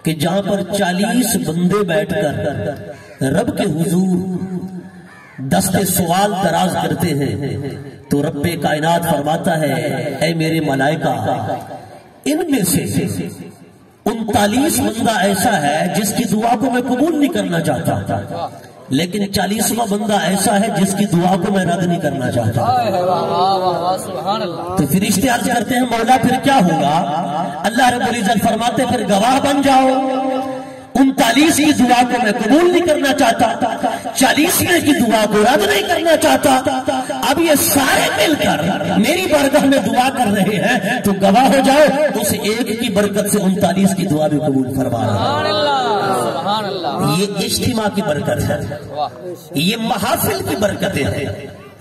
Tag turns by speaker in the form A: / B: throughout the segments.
A: کہ جہاں پر 40 بندے بیٹھ کر رب کے حضور دست سوال دراز کرتے ہیں تو رب کائنات فرماتا ہے اے میرے ملائکہ ان میں سے 39 بندہ ایسا ہے جس کی دعا کو میں قبول نہیں کرنا چاہتا، لیکن 40واں بندہ ایسا ہے جس کی دعا کو میں رد نہیں کرنا چاہتا۔ تو فرشتے عرض کرتے ہیں مولا پھر کیا ہوگا؟ اللہ رب العزت فرماتے پھر گواہ بن جاؤ، 39 کی دعا کو میں قبول نہیں کرنا چاہتا، 40ویں کی دعا کو رد نہیں کرنا چاہتا، اب یہ سارے مل کر میری بارگاہ میں دعا کر رہے ہیں تو گواہ ہو جاؤ اس ایک کی برکت سے 39 کی دعا بھی قبول فرما رہا ہے۔ یہ اجتماع کی برکت ہے، یہ محافل کی برکتیں ہیں۔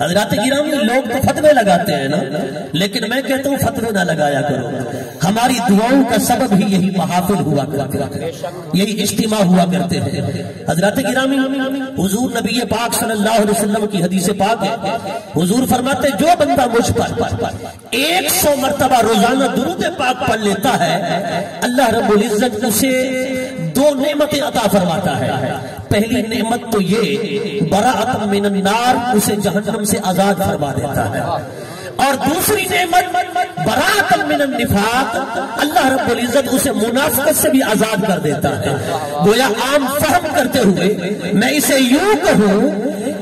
A: حضرات گرامی لوگ تو فتوے لگاتے ہیں نا، لیکن میں کہتا ہوں فتوے نہ لگایا کرو، ہماری دعاؤں کا سبب ہی یہی محافل ہوا کرتے ہیں، یہی اجتماع ہوا کرتے ہیں۔ حضرات گرامی حضور نبی پاک صلی اللہ علیہ وسلم کی حدیث پاک ہے، حضور فرماتے جو بندہ مجھ پر 100 مرتبہ روزانہ درود پاک پڑھ لیتا ہے اللہ رب العزت اسے 2 نعمتیں عطا فرماتا ہے۔ پہلی نعمت تو یہ براءۃ من النار، اسے جہنم سے آزاد فرما دیتا ہے، اور دوسری نعمت براءۃ من النفاق، اللہ رب العزت اسے منافقت سے بھی آزاد کر دیتا ہے۔ گویا عام فہم کرتے ہوئے میں اسے یوں کہوں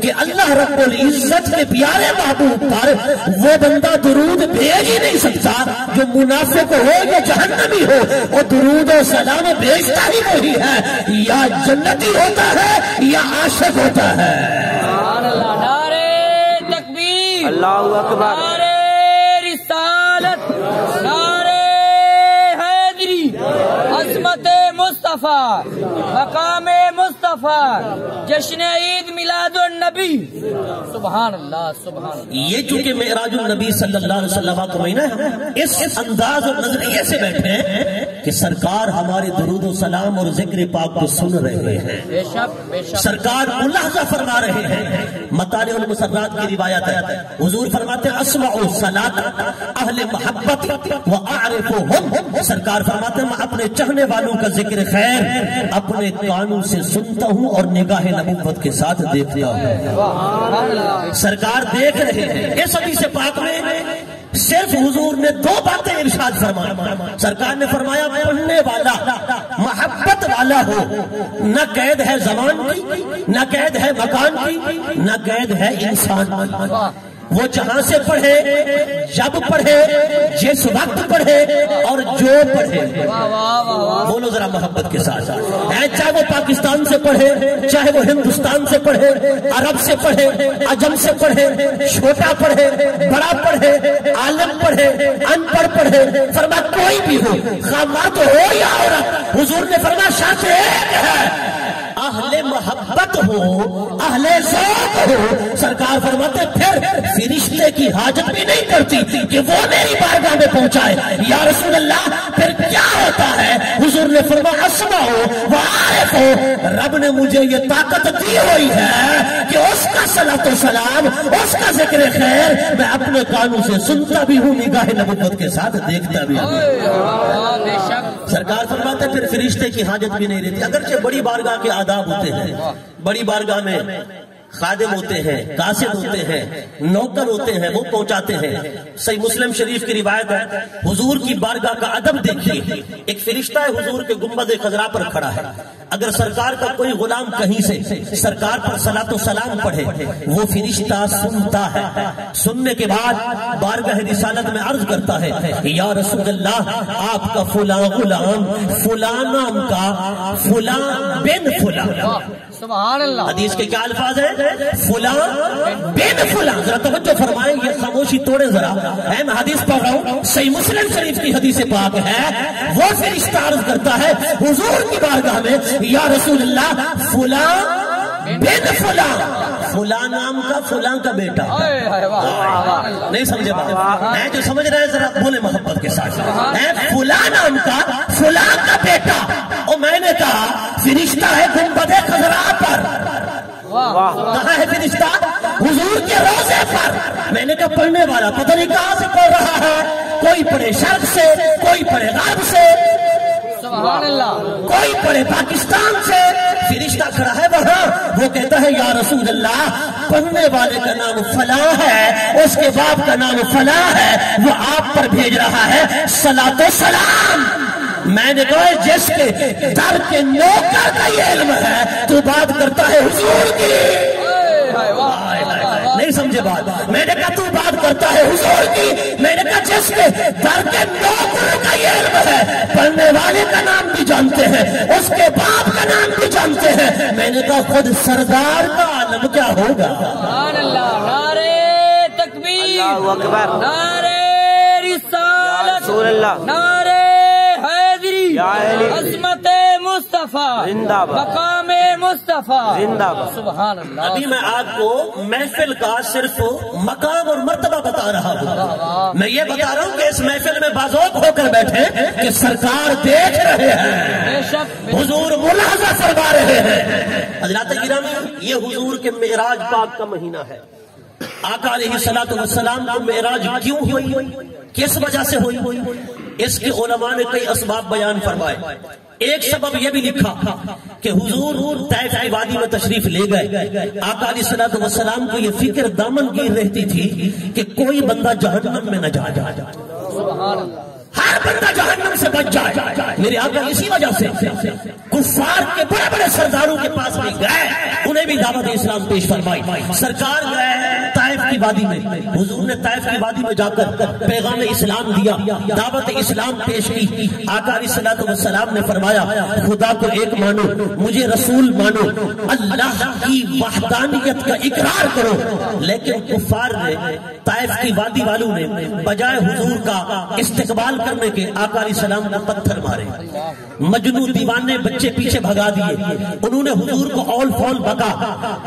A: کہ اللہ رب العزت کے پیارے محبوب پر وہ بندہ درود بھیج ہی نہیں سکتا جو منافق ہو یا جہنمی ہو، وہ درود و سلام بھیجتا ہی وہی ہے، یا جنتی ہوتا ہے یا عاشق ہوتا ہے۔
B: نعرہ تکبیر،
C: اللہ اکبر،
B: نعرہ رسالت، نعرہ حیدری، عظمت مصطفیٰ، مقام مصطفیٰ، جشن عید میلاد النبی، سبحان اللہ سبحان اللہ۔
A: یہ چونکہ معراج النبی صلی اللہ علیہ وسلم کا مہینہ ہے، اس انداز اور نظریے سے بیٹھے ہیں کہ سرکار ہمارے درود و سلام اور ذکر پاک کو سن رہے ہیں،
B: بے شک بے شک،
A: سرکار ملاحظہ فرما رہے ہیں۔ مطالع المسرات کی روایت ہے، حضور فرماتے ہیں اسمعوا صلاۃ اہل محبت واعرفوہم، سرکار فرماتے ہیں میں اپنے چاہنے والوں کا ذکر خیر اپنے کانوں سے سنتا ہوں اور نگاہ نبوت کے ساتھ دیکھتا ہوں۔ سرکار دیکھ رہے ہیں۔ اس حدیث پاک میں صرف حضور نے 2 باتیں ارشاد فرمایا۔ سرکار نے فرمایا پڑھنے والا محبت والا ہو، نہ قید ہے زمان کی، نہ قید ہے مکان کی، نہ قید ہے انسان کی، وہ جہاں سے پڑھے، جب پڑھے، جس وقت پڑھے اور جو پڑھے، بولو ذرا محبت کے ساتھ، چاہے وہ پاکستان سے پڑھے، چاہے وہ ہندوستان سے پڑھے، عرب سے پڑھے، عجم سے پڑھے، چھوٹا پڑھے، بڑا پڑھے، عالم پڑھے، ان پڑھ پڑھے، فرمایا کوئی بھی ہو، خواہ مرد ہو یا عورت، حضور نے فرمایا شرط ایک ہے اہل محبت ہو، اہل ذوق ہو۔ سرکار فرماتے پھر فرشتے کی حاجت بھی نہیں کرتی کہ وہ میری بارگاہ میں پہنچائے۔ یا رسول اللہ پھر کیا ہوتا ہے؟ حضور نے فرمایا اسمعوا وعارفوا، رب نے مجھے یہ طاقت دی ہوئی ہے کہ اس کا صلاۃ و سلام، اس کا ذکر خیر میں اپنے کانوں سے سنتا بھی ہوں، نگاہ نبوت کے ساتھ دیکھتا بھی ہوں۔
B: بے شک،
A: سرکار فرماتے پھر فرشتے کی حاجت بھی نہیں رہتی، اگرچہ بڑی بارگاہ کے آداب ہوتے ہیں، بڑی بارگاہ میں خادم ہوتے ہیں، قاصد ہوتے ہیں، نوکر ہوتے ہیں، وہ پہنچاتے ہیں۔ صحیح مسلم شریف کی روایت ہے، حضور کی بارگاہ کا ادب دیکھیے، ایک فرشتہ ہے حضور کے گنبد خضرا پر کھڑا ہے، اگر سرکار کا کوئی غلام کہیں سے سرکار پر صلاۃ و سلام پڑھے وہ فرشتہ سنتا ہے، سننے کے بعد بارگاہ رسالت میں عرض کرتا ہے یا رسول اللہ آپ کا فلاں غلام فلاں نام کا فلاں بن فلاں،
B: سبحان اللہ،
A: حدیث کے کیا الفاظ ہیں؟ فلاں بن فلاں، ذرا توجہ فرمائیں، یہ خاموشی توڑے ذرا، میں حدیث پڑھ رہا ہوں، صحیح مسلم شریف کی حدیث پاک ہے، وہ فرشتہ عرض کرتا ہے حضور کی بارگاہ میں یا رسول اللہ فلاں بن فلاں، فلاں نام کا فلاں کا بیٹا، نہیں سمجھے بات ہے؟ جو سمجھ رہے ہیں ذرا بولے محبت کے ساتھ، فلاں نام کا فلاں کا بیٹا، اور میں نے کہا فرشتہ ہے گنبد خضرا پر، کہاں ہے فرشتہ؟ حضور کے روضے پر۔ میں نے کہا پڑھنے والا پتہ نہیں کہاں سے پڑھ رہا ہے، کوئی پڑھے شرق سے، کوئی پڑھے غرب سے،
B: سبحان اللہ.
A: کوئی پڑھے پاکستان سے فرشتہ کھڑا ہے وہاں، وہ کہتا ہے یا رسول اللہ پڑھنے والے کا نام فلاں ہے، اس کے باپ کا نام فلاں ہے، وہ آپ پر بھیج رہا ہے صلاۃ و سلام. میں نے کہا جس کے در کے نوکر کا یہ علم ہے تو بات کرتا ہے حضور کی. نہیں سمجھے بات؟ میں نے کہا تو بات کرتا ہے حضور کی. میں نے کہا جس کے در کے نوکر کا یہ علم ہے، پڑھنے والے کا نام بھی جانتے ہیں، اس کے باپ کا نام بھی جانتے ہیں. میں نے کہا خود سردار کا عالم کیا ہوگا؟
B: سبحان اللہ. نعرے تکبیر،
C: اللہ اکبر،
B: نعرے رسالت،
C: رسول اللہ،
B: نعرے حیدری،
C: یا علی،
B: عظمت مصطفیٰ،
C: زندہ باد،
B: مقام مصطفیٰ،
C: زندہ باد.
B: سبحان اللہ.
A: ابھی میں آپ کو محفل کا صرف مقام اور مرتبہ بتا رہا ہوں. میں یہ بتا رہا ہوں کہ اس محفل میں بازوق ہو کر بیٹھے کہ سرکار دیکھ رہے ہیں،
B: بے شک،
A: حضور ملاحظہ فرما رہے ہیں. حضرات گرامی، یہ حضور کے معراج پاک کا مہینہ ہے. آقا علیہ الصلوۃ والسلام کو معراج کیوں ہوئی، کس وجہ سے ہوئی، اس کے علماء نے کئی اسباب بیان فرمائے. ایک سبب یہ بھی لکھا کہ حضور طائف کی وادی میں تشریف لے گئے. آقا علیہ الصلوۃ والسلام کو یہ فکر دامن گیر رہتی تھی کہ کوئی بندہ جہنم میں نہ جائے،
B: سبحان اللہ.
A: ہر بندہ جہنم سے بچ جائے. میرے آقا اسی وجہ سے کفار کے بڑے بڑے سرداروں کے پاس بھی گئے، انہیں بھی دعوت اسلام پیش فرمائی. سرکار گئے طائف کی وادی میں، حضور نے طائف کی وادی میں جا کر پیغام اسلام دیا، دعوت اسلام پیش کی. آقا علیہ الصلوۃ والسلام نے فرمایا خدا کو ایک مانو، مجھے رسول مانو، اللہ کی وحدانیت کا اقرار کرو. لیکن کفار نے، طائف کی وادی والوں نے بجائے حضور کا استقبال کرنے کے آقا علیہ السلام کو پتھر مارے. مجنون دیوانے بچے پیچھے بھگا دیے. انہوں نے حضور کو اول فول بکا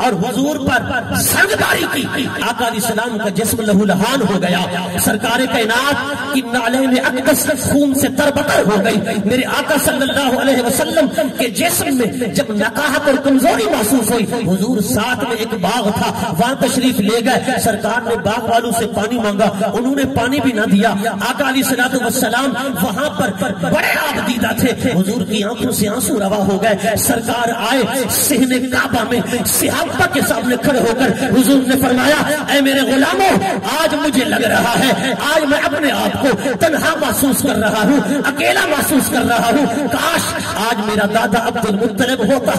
A: اور حضور پر سنگباری کی. آقا علیہ السلام کا جسم لہو لہان ہو گیا. سرکار کائنات کی نعلین اقدس خون سے تربتر ہو گئی. میرے آقا صلی اللہ علیہ وسلم کے جسم میں جب نقاہت اور کمزوری محسوس ہوئی، حضور ساتھ میں ایک باغ تھا، وہاں تشریف لے گئے. سرکار نے باغ والوں سے پانی مانگا، انہوں نے پانی بھی نہ دیا. آقا علیہ الصلوۃ والسلام وہاں پر بڑے آبدیدہ تھے. حضور کی آنکھوں سے آنسو روا ہو گئے. سرکار آئے صحن کعبہ میں، صحابہ کے سامنے کھڑے ہو کر حضور نے فرمایا اے میرے غلاموں، آج مجھے لگ رہا ہے آج میں اپنے آپ کو تنہا محسوس کر رہا ہوں، اکیلا محسوس کر رہا ہوں. کاش آج میرا دادا عبد المطلب ہوتا،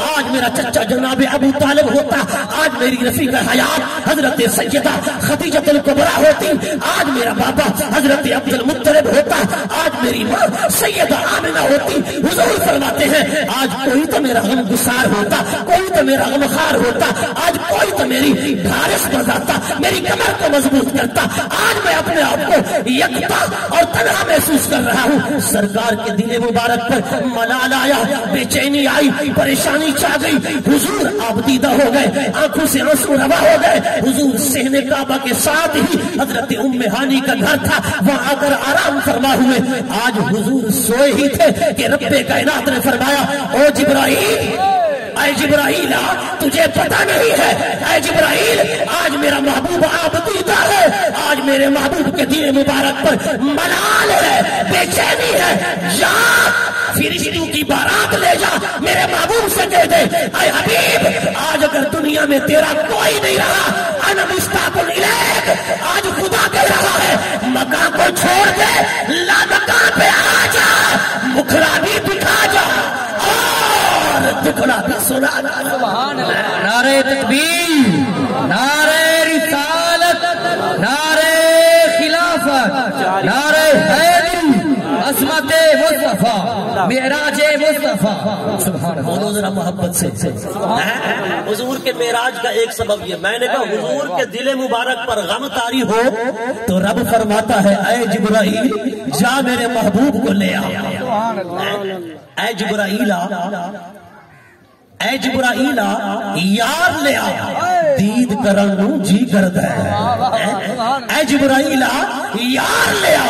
A: آج میرا چچا جناب ابو طالب ہوتا، آج میری رفیق حیات حضرت سیدہ خدیجہ الکبریٰ ہوتی، آج میرا بابا حضرت عبد المطلب ہوتا، آج میری ماں سیدہ آمنہ ہوتی. حضور فرماتے ہیں آج کوئی تو میرا غم گسار ہوتا، کوئی تو میرا غم خار ہوتا، آج کوئی تو میری بھارس بجاتا، میری کمر کو مضبوط کرتا. آج میں اپنے آپ کو یکتا اور تنہا محسوس کر رہا ہوں. سرکار کے دل مبارک پر ملال آیا، بے چینی آئی، پریشانی چھا گئی. حضور آبدیدہ ہو گئے، آنکھوں سے آنسو روا ہو گئے. حضور صحن کعبہ کے ساتھ ہی حضرت ام ہانی کا گھر تھا، وہاں آ کر آرام فرما ہوئے. آج حضور سوئے ہی تھے کہ رب کائنات نے فرمایا او جبرائیل، اے جبرائیل تجھے پتہ نہیں ہے، اے جبرائیل آج میرا محبوب آبدیدہ ہے، آج میرے محبوب کے دین مبارک پر ملال ہے، بے چینی ہے. جا فرشتوں کی بارات لے جا، میرے محبوب سے کہہ دے اے حبیب آج اگر دنیا میں تیرا کوئی نہیں رہا، انا مشتاق الیک، آج خدا کہہ رہا ہے مکان کو چھوڑ دے، لا مکان پہ آ جا، مکھڑا بھی دکھا جا اور دکھڑا بھی سنا.
B: سبحان اللہ. نعرے تکبیر، نعرے رسالت، نعرے خلافت، نعرے حیدری، عظمت مصطفیٰ، معراج مصطفیٰ. سبحان اللہ.
A: بولو ذرا محبت سے. حضور کے معراج کا ایک سبب یہ، میں نے کہا حضور کے دل مبارک پر غم طاری ہو تو رب فرماتا ہے اے جبرائیل جا میرے محبوب کو لے آ. اے جبرائیل اے جبرائیل یار لے آ، دید کرن جی کرد ہے. اے جبرائیل یار لے آ،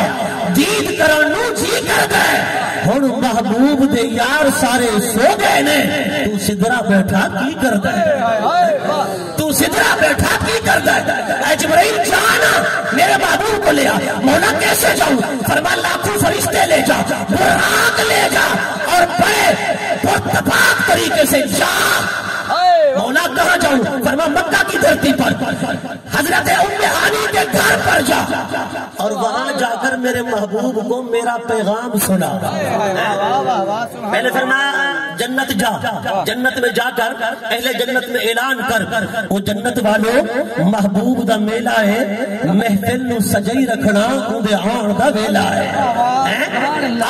A: دید کرن جی کرد ہے. ہن محبوب دے یار سارے سو گئے نے، تو سدرا بیٹھا کی کرد ہے، تو سدرا بیٹھا کی کر دے، اے جبرائیل جانا میرے محبوب کو لے آ۔ مولا کیسے جاؤں؟ فرمایا لاکھوں فرشتے لے جا، براق لے جا اور بڑے پرتپاک طریقے سے جا۔ مولا کہاں جاؤں؟ فرمایا مکہ کی دھرتی پر حضرت ام ہانی کے گھر پر جا اور وہاں جا کر میرے محبوب کو میرا پیغام سنا۔ پہلے فرمایا جنت جا، جنت میں جا کر اہل جنت میں اعلان کر، وہ جنت والوں محبوب دا میلہ ہے، محفل نو سجائی رکھنا اندے آن دا ویلا ہے۔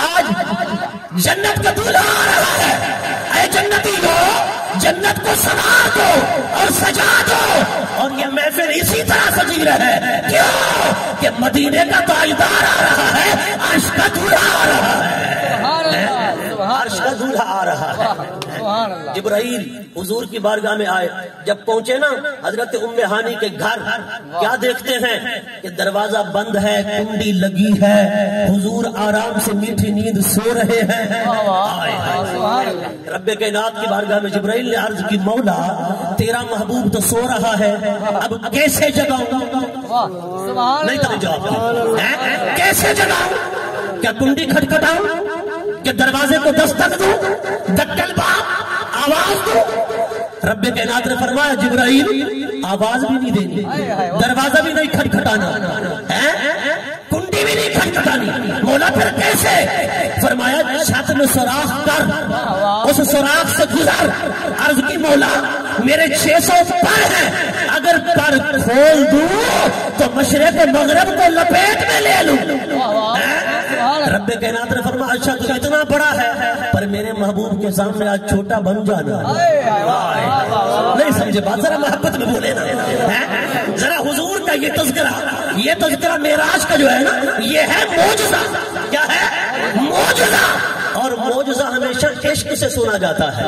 A: آج جنت کا دولہا آ رہا ہے، اے جنتی ہو جنت کو سنوار دو اور سجا دو، اور یہ محفل اسی طرح سجی رہے۔ کیوں؟ کہ مدینے کا تاجدار آ رہا ہے، عرش کا دولہا آ رہا ہے، عرش کا دولہا آ رہا ہے۔ جبرائیل حضور کی بارگاہ میں آئے، جب پہنچے نا حضرت ام ہانی کے گھر، کیا دیکھتے ہیں کہ دروازہ بند ہے، کنڈی لگی ہے، حضور آرام سے میٹھی نیند سو رہے ہیں۔ رب کائنات کی بارگاہ میں جبرائیل نے عرض کی مولا تیرا محبوب تو سو رہا ہے، اب کیسے جگاؤں؟ نہیں تو جواب کیسے جگاؤں؟ کیا کنڈی کھٹکھٹاؤں؟ کہ دروازے کو دستک دوں؟ دکل باپ آواز دوں؟ رب کائنات نے فرمایا جبرائیل آواز بھی نہیں دینی، دروازہ بھی نہیں کھٹکھٹانا، کنڈی بھی نہیں کھٹکھٹانی۔ مولا پھر کیسے؟ فرمایا چھت میں سوراخ کر، اس سوراخ سے گزر۔ عرض کی مولا میرے 600 پر ہیں، اگر پر کھول دوں تو مشرق مغرب کو لپیٹ میں لے لوں۔ رب کائنات نے فرمایا اچھا تو اتنا بڑا ہے، پر میرے محبوب کے سامنے آج چھوٹا بن جانا۔ نہیں سمجھے بات، ذرا محبت میں بولے نا، ذرا حضور کا یہ تذکرہ معراج کا جو ہے نا، یہ ہے معجزہ۔ کیا ہے؟ معجزہ۔ اور معجزہ ہمیشہ عشق سے سنا جاتا ہے۔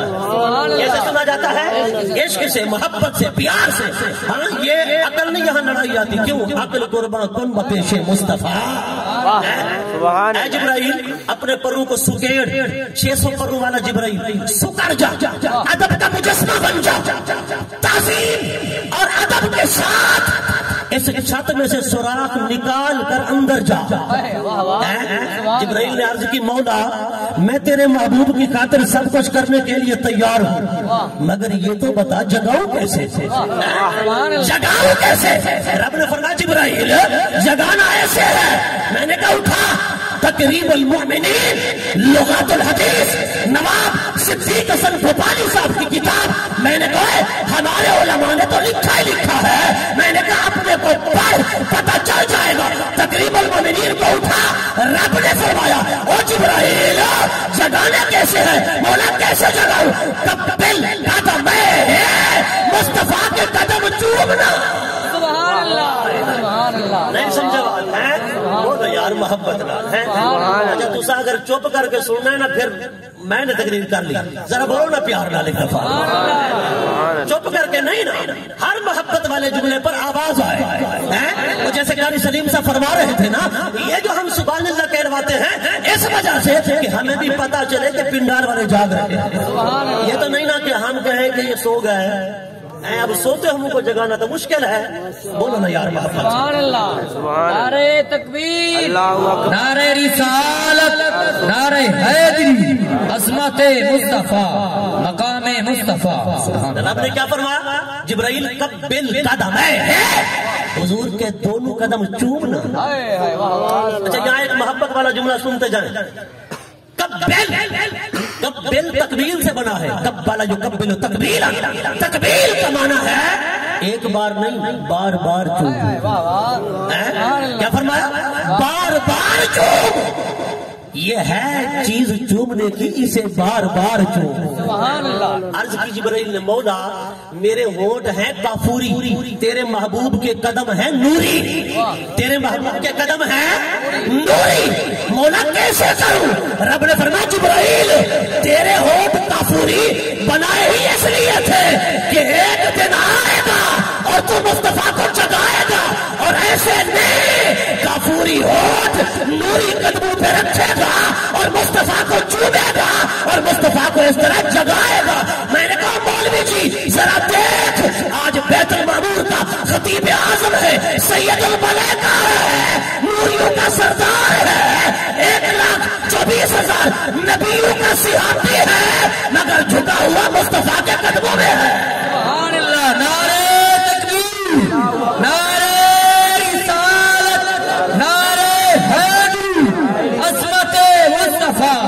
A: کیسے سنا جاتا ہے؟ عشق سے، محبت سے، پیار سے۔ ہاں یہ عقل نہیں یہاں لڑائی آتی، کیوں؟ عقل قربان کن بپیش مصطفیٰ۔ اے جبرائیل اپنے پروں کو سکیڑ، 600 پروں والا جبرائیل سکڑ جا، ادب کا مجسمہ بن جا، تعظیم اور ادب کے ساتھ اس چھت میں سے سوراخ نکال کر اندر جا۔ جبرائیل نے عرض کی مولا میں تیرے محبوب کی خاطر سب کچھ کرنے کے لیے تیار ہوں، مگر یہ تو بتا جگاؤں کیسے؟ جگاؤں کیسے؟ رب نے فرمایا جبرائیل جگانا ایسے ہے۔ میں نے کہا اٹھا، تقریب المؤمنین لغات الحدیث نواب صدیق حسن بھوپالی صاحب کی کتاب، میں نے کہا ہمارے علماء نے تو لکھا ہی لکھا ہے، میں نے کہا اپنے کو پڑھ پتہ چل جائے گا۔ تقریب المؤمنین کو اٹھا، رب نے فرمایا او جبرائیل جگانا کیسے ہے؟ مولا کیسے جگاؤں؟ قبل قدم مصطفیٰ کے قدم چومنا۔ نہیں سمجھا بات ہے؟ وہ تو یار محبت نال ہے۔ اچھا تسا اگر چپ کر کے سننا ہے نا پھر میں نے تقریر کر لی، ذرا بولو نا پیار نال ایک دفعہ، چپ کر کے نہیں نا، ہر محبت والے جملے پر آواز آئے۔ وہ جیسے قاری سلیم صاحب فرما رہے تھے نا، یہ جو ہم سبحان اللہ کہلواتے ہیں اس وجہ سے کہ ہمیں بھی پتا چلے کہ پنڈار والے جاگ رہے ہیں۔ یہ تو نہیں نا کہ ہم کہیں کہ یہ سو گئے، اب سوتے ہم کو جگانا تو مشکل ہے۔ بولو نا یار محبت۔
B: سبحان اللہ، نعرہ تکبیر، نعرہ رسالت، نعرہ حیدری، عظمت مصطفیٰ، مقام مصطفیٰ۔
A: رب نے کیا فرمایا؟ جبرائیل قبل قدم ہے، حضور کے دونوں قدم چومنا۔ اچھا یہاں ایک محبت والا جملہ سنتے جائیں، قبل تقبیل سے بنا ہے، قبل جو قبل تقبیل، تقبیل کا معنی ہے ایک بار نہیں بار بار چوم۔ کیا فرمایا؟ بار بار چوم۔ یہ ہے چیز چومنے کی، اسے بار بار چوم۔ عرض کی جبرائیل نے مولا میرے ہونٹ ہیں کافوری، تیرے محبوب کے قدم ہیں نوری، تیرے محبوب کے قدم ہیں نوری، مولا کیسے کروں؟ رب نے فرمایا جبرائیل تیرے ہونٹ کافوری بنائے ہی اس لیے تھے کہ ایک دن آئے گا اور تو مصطفیٰ کو جگائے گا، اور ایسے نہیں کافوری ہونٹ نوری قدموں پہ رکھے گا اور مصطفیٰ کو چومے گا اور مصطفیٰ کو اس طرح جگائے گا۔ میں نے کہا مولوی جی ذرا دیکھ، آج بیت المال خطیب اعظم ہے, سید الملائکہ ہے, نوریوں کا سردار ہے, 1,24,000 نبیوں کا صحابی ہے, مگر جھکا ہوا مصطفیٰ کے قدموں میں ہے.
B: سبحان اللہ. نعرہ تکبیر, نعرہ رسالت, نعرہ حیدری, عظمت مصطفیٰ,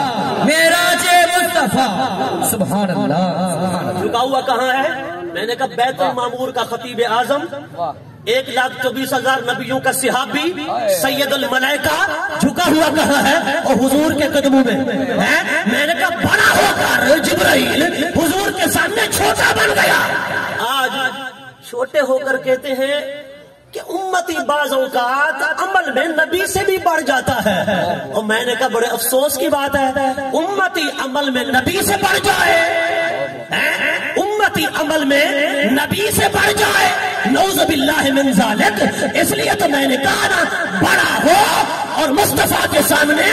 B: معراج مصطفیٰ. سبحان اللہ.
A: جھکا ہوا کہاں ہے؟ میں نے کہا بیت المعمور کا خطیب اعظم, 1,24,000 نبیوں کا صحابی, سید الملائکہ, جھکا ہوا کہاں ہے؟ اور حضور کے قدموں میں ہے. میں نے کہا بڑا ہو کر جبرائیل حضور کے سامنے چھوٹا بن گیا. آج چھوٹے ہو کر کہتے ہیں کہ امتی بعض اوقات عمل میں نبی سے بھی بڑھ جاتا ہے. اور میں نے کہا بڑے افسوس کی بات ہے, امتی عمل میں نبی سے بڑھ جائے, امتی عمل میں نبی سے بڑھ جائے, نعوذ باللہ من ذالک. اس لیے تو میں نے کہا نا, بڑا ہو اور مصطفیٰ کے سامنے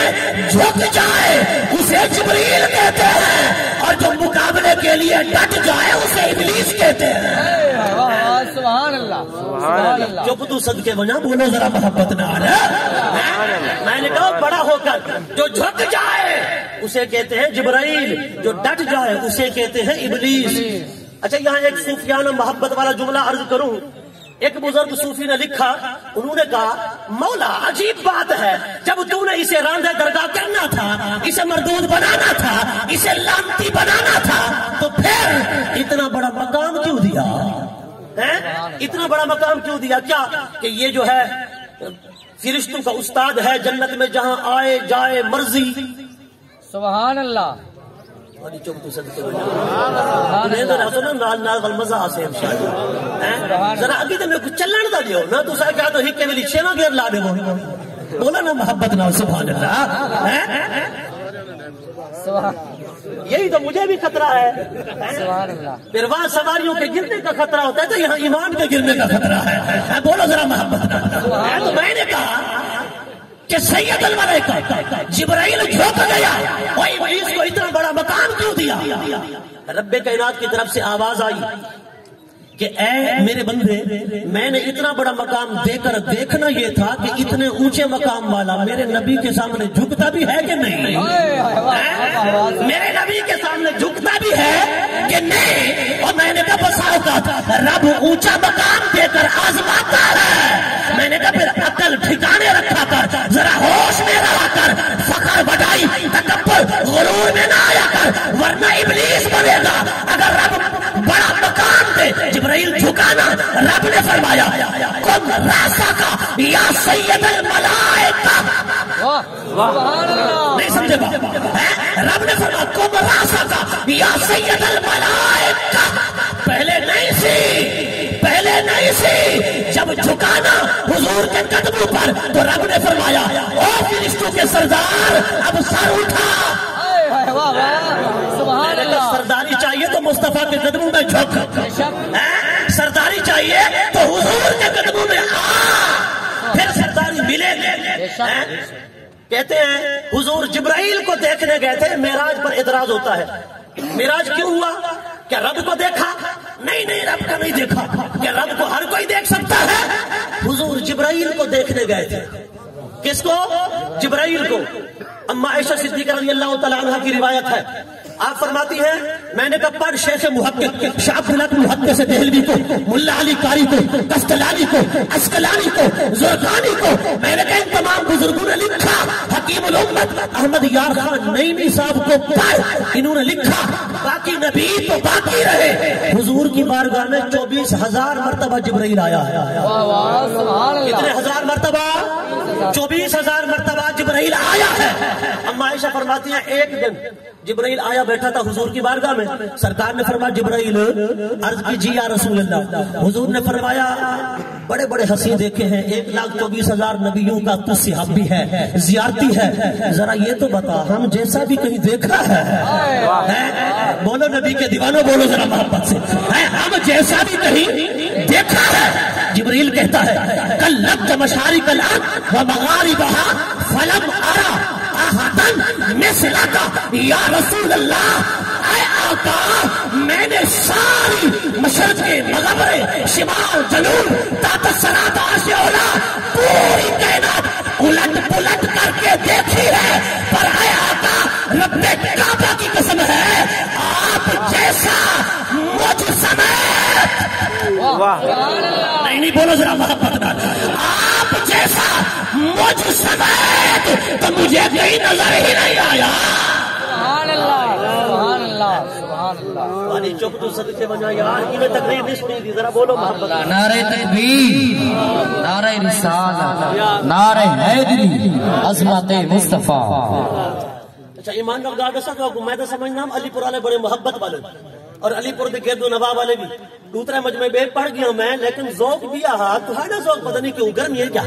A: جھک جائے اسے جبریل کہتے ہیں, اور جو مقابلے کے لیے ڈٹ جائے اسے ابلیس کہتے ہیں.
B: سبحان اللہ. سبحان اللہ.
A: جو تو صدقے بنا بولو ذرا محبت نہ آ رہا. میں نے کہا بڑا ہو کر جو جھک جائے اسے کہتے ہیں جبرائیل, جو ڈٹ جائے اسے کہتے ہیں ابلیس. اچھا یہاں ایک صوفیانہ محبت والا جملہ عرض کروں. ایک بزرگ صوفی نے لکھا, انہوں نے کہا مولا عجیب بات ہے, جب تو نے اسے راندہ درگاہ کرنا تھا, اسے مردود بنانا تھا, اسے لانتی بنانا تھا, تو پھر اتنا بڑا مقام کیوں دیا؟ اتنا بڑا مقام کیوں دیا؟ کیا کہ یہ جو ہے فرشتوں کا استاد ہے, جنت میں جہاں آئے جائے مرضی.
B: سبحان اللہ.
A: ذرا ابھی تو میں کچھ چلن کا دیو نا, تو کیا تو ہکے والی چھواں گیئر لا دے بولا نا محبت نہ. سبحان اللہ. یہی تو مجھے بھی خطرہ ہے.
B: سبحان اللہ.
A: پھر وہاں سواریوں کے گرنے کا خطرہ ہوتا ہے, تو یہاں ایمان کے گرنے کا خطرہ ہے. بولو ذرا محبت نہ. تو میں نے کہا کہ سید الملائکہ جبرائیل جھک گیا, اور ابلیس کو اتنا بڑا مقام کیوں دیا؟ رب کائنات کی طرف سے آواز آئی کہ اے میرے بندے, میں نے اتنا بڑا مقام دے کر دیکھنا یہ تھا کہ اتنے اونچے مقام والا میرے نبی کے سامنے جھکتا بھی ہے کہ نہیں؟ میرے نبی کے سامنے جھکتا بھی ہے کہ نہیں؟ اور میں نے کہا بسا اوقات رب اونچا مقام دے کر آزماتا ہے. میں نے کہا پھر عقل ٹھکانے رکھا کر, ذرا ہوش میں رہا کر, فخر بڑائی تکبر غرور میں نہ آیا کر, ورنہ ابلیس بنے گا. اگر رب بڑا مقام دے, جبرائیل جھکانا, رب نے فرمایا کم راسا کا یا سید الملائکہ. نہیں سمجھے بات؟ رب نے فرمایا کم راسا کا یا سید الملائکہ. پہلے نہیں سی, پہلے نہیں سی. جب جھکانا حضور کے قدموں پر, تو رب نے فرمایا او فرشتوں کے سردار اب سر اٹھا. سرداری چاہیے تو مصطفیٰ کے قدموں میں جھک, سرداری چاہیے تو حضور کے قدموں میں آ, پھر سرداری ملے گی. کہتے ہیں حضور جبرائیل کو دیکھنے گئے تھے, معراج پر اعتراض ہوتا ہے. معراج کیوں ہوا؟ کیا رب کو دیکھا؟ نہیں نہیں, رب کا نہیں دیکھا. کیا رب کو ہر کوئی دیکھ سکتا ہے؟ حضور جبرائیل کو دیکھنے گئے تھے. کس کو؟ جبرائیل کو. اما عائشہ صدیقہ رضی اللہ تعالیٰ عنہ کی روایت ہے, آپ فرماتی ہیں میں نے کہا پڑھ شیخ محقق شاہ عبد اللہ محقق سے دہلوی کو, ملا علی قاری کو, کستلانی کو, اسکلانی کو, زرقانی کو, میں نے کہا ان تمام بزرگوں نے لکھا. حکیم الامت احمد یار خان نعیمی صاحب کو پڑھ, انہوں نے لکھا. باقی نبی تو باقی رہے. حضور کی بارگاہ میں 24,000 مرتبہ جبرائیل آیا ہے. کتنے ہزار مرتبہ؟ 24,000 مرتبہ جبرائیل آیا ہے. اما عائشہ فرماتی ہیں ایک دن جبرائیل آیا بیٹھا تھا حضور کی بارگاہ میں. سرکار نے فرمایا جبرائیل عرض کیجیے یا رسول اللہ. حضور نے فرمایا بڑے بڑے حسین دیکھے ہیں, 1,24,000 نبیوں کا تو صحابی ہے, زیارتی ہے, ذرا یہ تو بتا ہم جیسا بھی کہیں دیکھا ہے؟ بولو نبی کے دیوانوں, بولو ذرا محبت سے, ہم جیسا بھی کہیں دیکھا ہے؟ جبرائیل کہتا ہے کل لب مشارق الارض و مغاربہا فلم ارا احدن مثلک یا رسول اللہ. اے آقا, میں نے ساری مشرق مغرب شمال جنوب تحت سرات عرش اولا پوری کائنات الٹ پلٹ کر کے دیکھی ہے، پر اے آقا رب کعبہ کی قسم ہے آپ جیسا مجسمہ نہیں بولو ذرا محبت نہ، آپ جیسا مجسمہ تو مجھے کہیں نظر ہی نہیں آیا۔
B: سبحان اللہ سبحان اللہ سبحان اللہ۔
A: پانی چپ تو صدقے بنا یار، کی میں تقریر نہیں سنی تھی، ذرا بولو محبت۔
B: نعرہ تکبیر، نعرہ رسالت، نعرہ حیدری، عظمت مصطفیٰ۔
A: اچھا ایمان نگار دسا کہ میں تو سمجھنا ہم علی پور والے بڑے محبت والے اور علی پور کے گرد و نواح والے بھی دوسرے مجمع بے پڑھ گیا میں، لیکن ذوق بھی آہا تو ہے نا، ذوق پتہ نہیں کیوں گرمی ہے کیا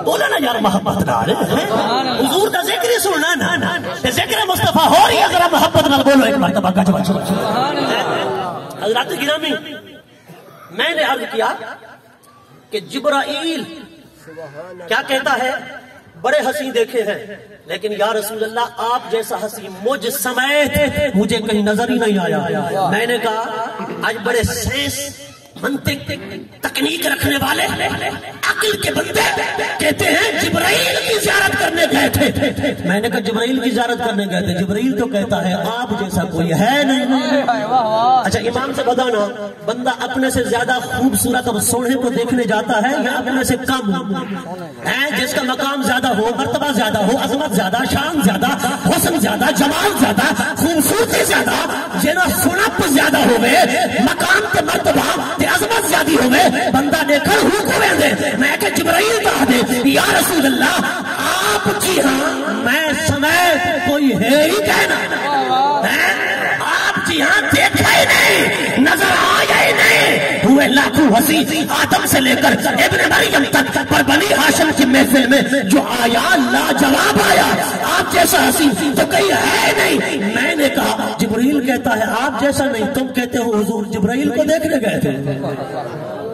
A: بولا نا یار محبت نال حضور کا ذکر ہی سننا نا، ذکر مصطفیٰ ہو رہی ہے، ذرا محبت نال بولو ایک مرتبہ کا جواب۔ حضرات گرامی میں نے عرض کیا کہ جبرائیل کیا کہتا ہے، بڑے حسین دیکھے ہیں لیکن یا رسول اللہ آپ جیسا حسین مجھ سمیت مجھے کہیں نظر ہی نہیں آیا۔ میں نے کہا آج بڑے سینس منطق تکنیک رکھنے والے عقل کے بندے کہتے ہیں جبرائیل کی زیارت کرنے گئے تھے، میں نے کہا جبرائیل کی زیارت کرنے گئے تھے، جبرائیل تو کہتا ہے آپ جیسا کوئی ہے نہیں۔ اچھا امام سے بتانا بندہ اپنے سے زیادہ خوبصورت اور سونے کو دیکھنے جاتا ہے یا اپنے سے کم ہے؟ جس کا مقام زیادہ ہو، مرتبہ زیادہ ہو، عظمت زیادہ، شان زیادہ، حسن زیادہ، جمال زیادہ، خوبصورتی زیادہ، جنا سنپ زیادہ ہوئے، مقام کے مرتبہ عظمت زیادہ ہوئے، بندہ نے کر ہوں کو دے میں کہ جبرائیل کہا دے یا رسول اللہ آپ کی ہاں میں سمیت کوئی ہے ہی کہنا، آپ کی ہاں دیکھا ہی نہیں، نظر آیا ہی نہیں، ہوئے لاکھوں حسین آدم سے لے کر ابن مریم تک، پر بنی ہاشم کی محفل میں جو آیا لاجواب آیا، آپ جیسا حسین تو کہیں ہے نہیں۔ میں نے کہا جبرائیل کہتا ہے آپ جیسا نہیں، تم کہتے ہو حضور جبرائیل کو دیکھنے گئے تھے،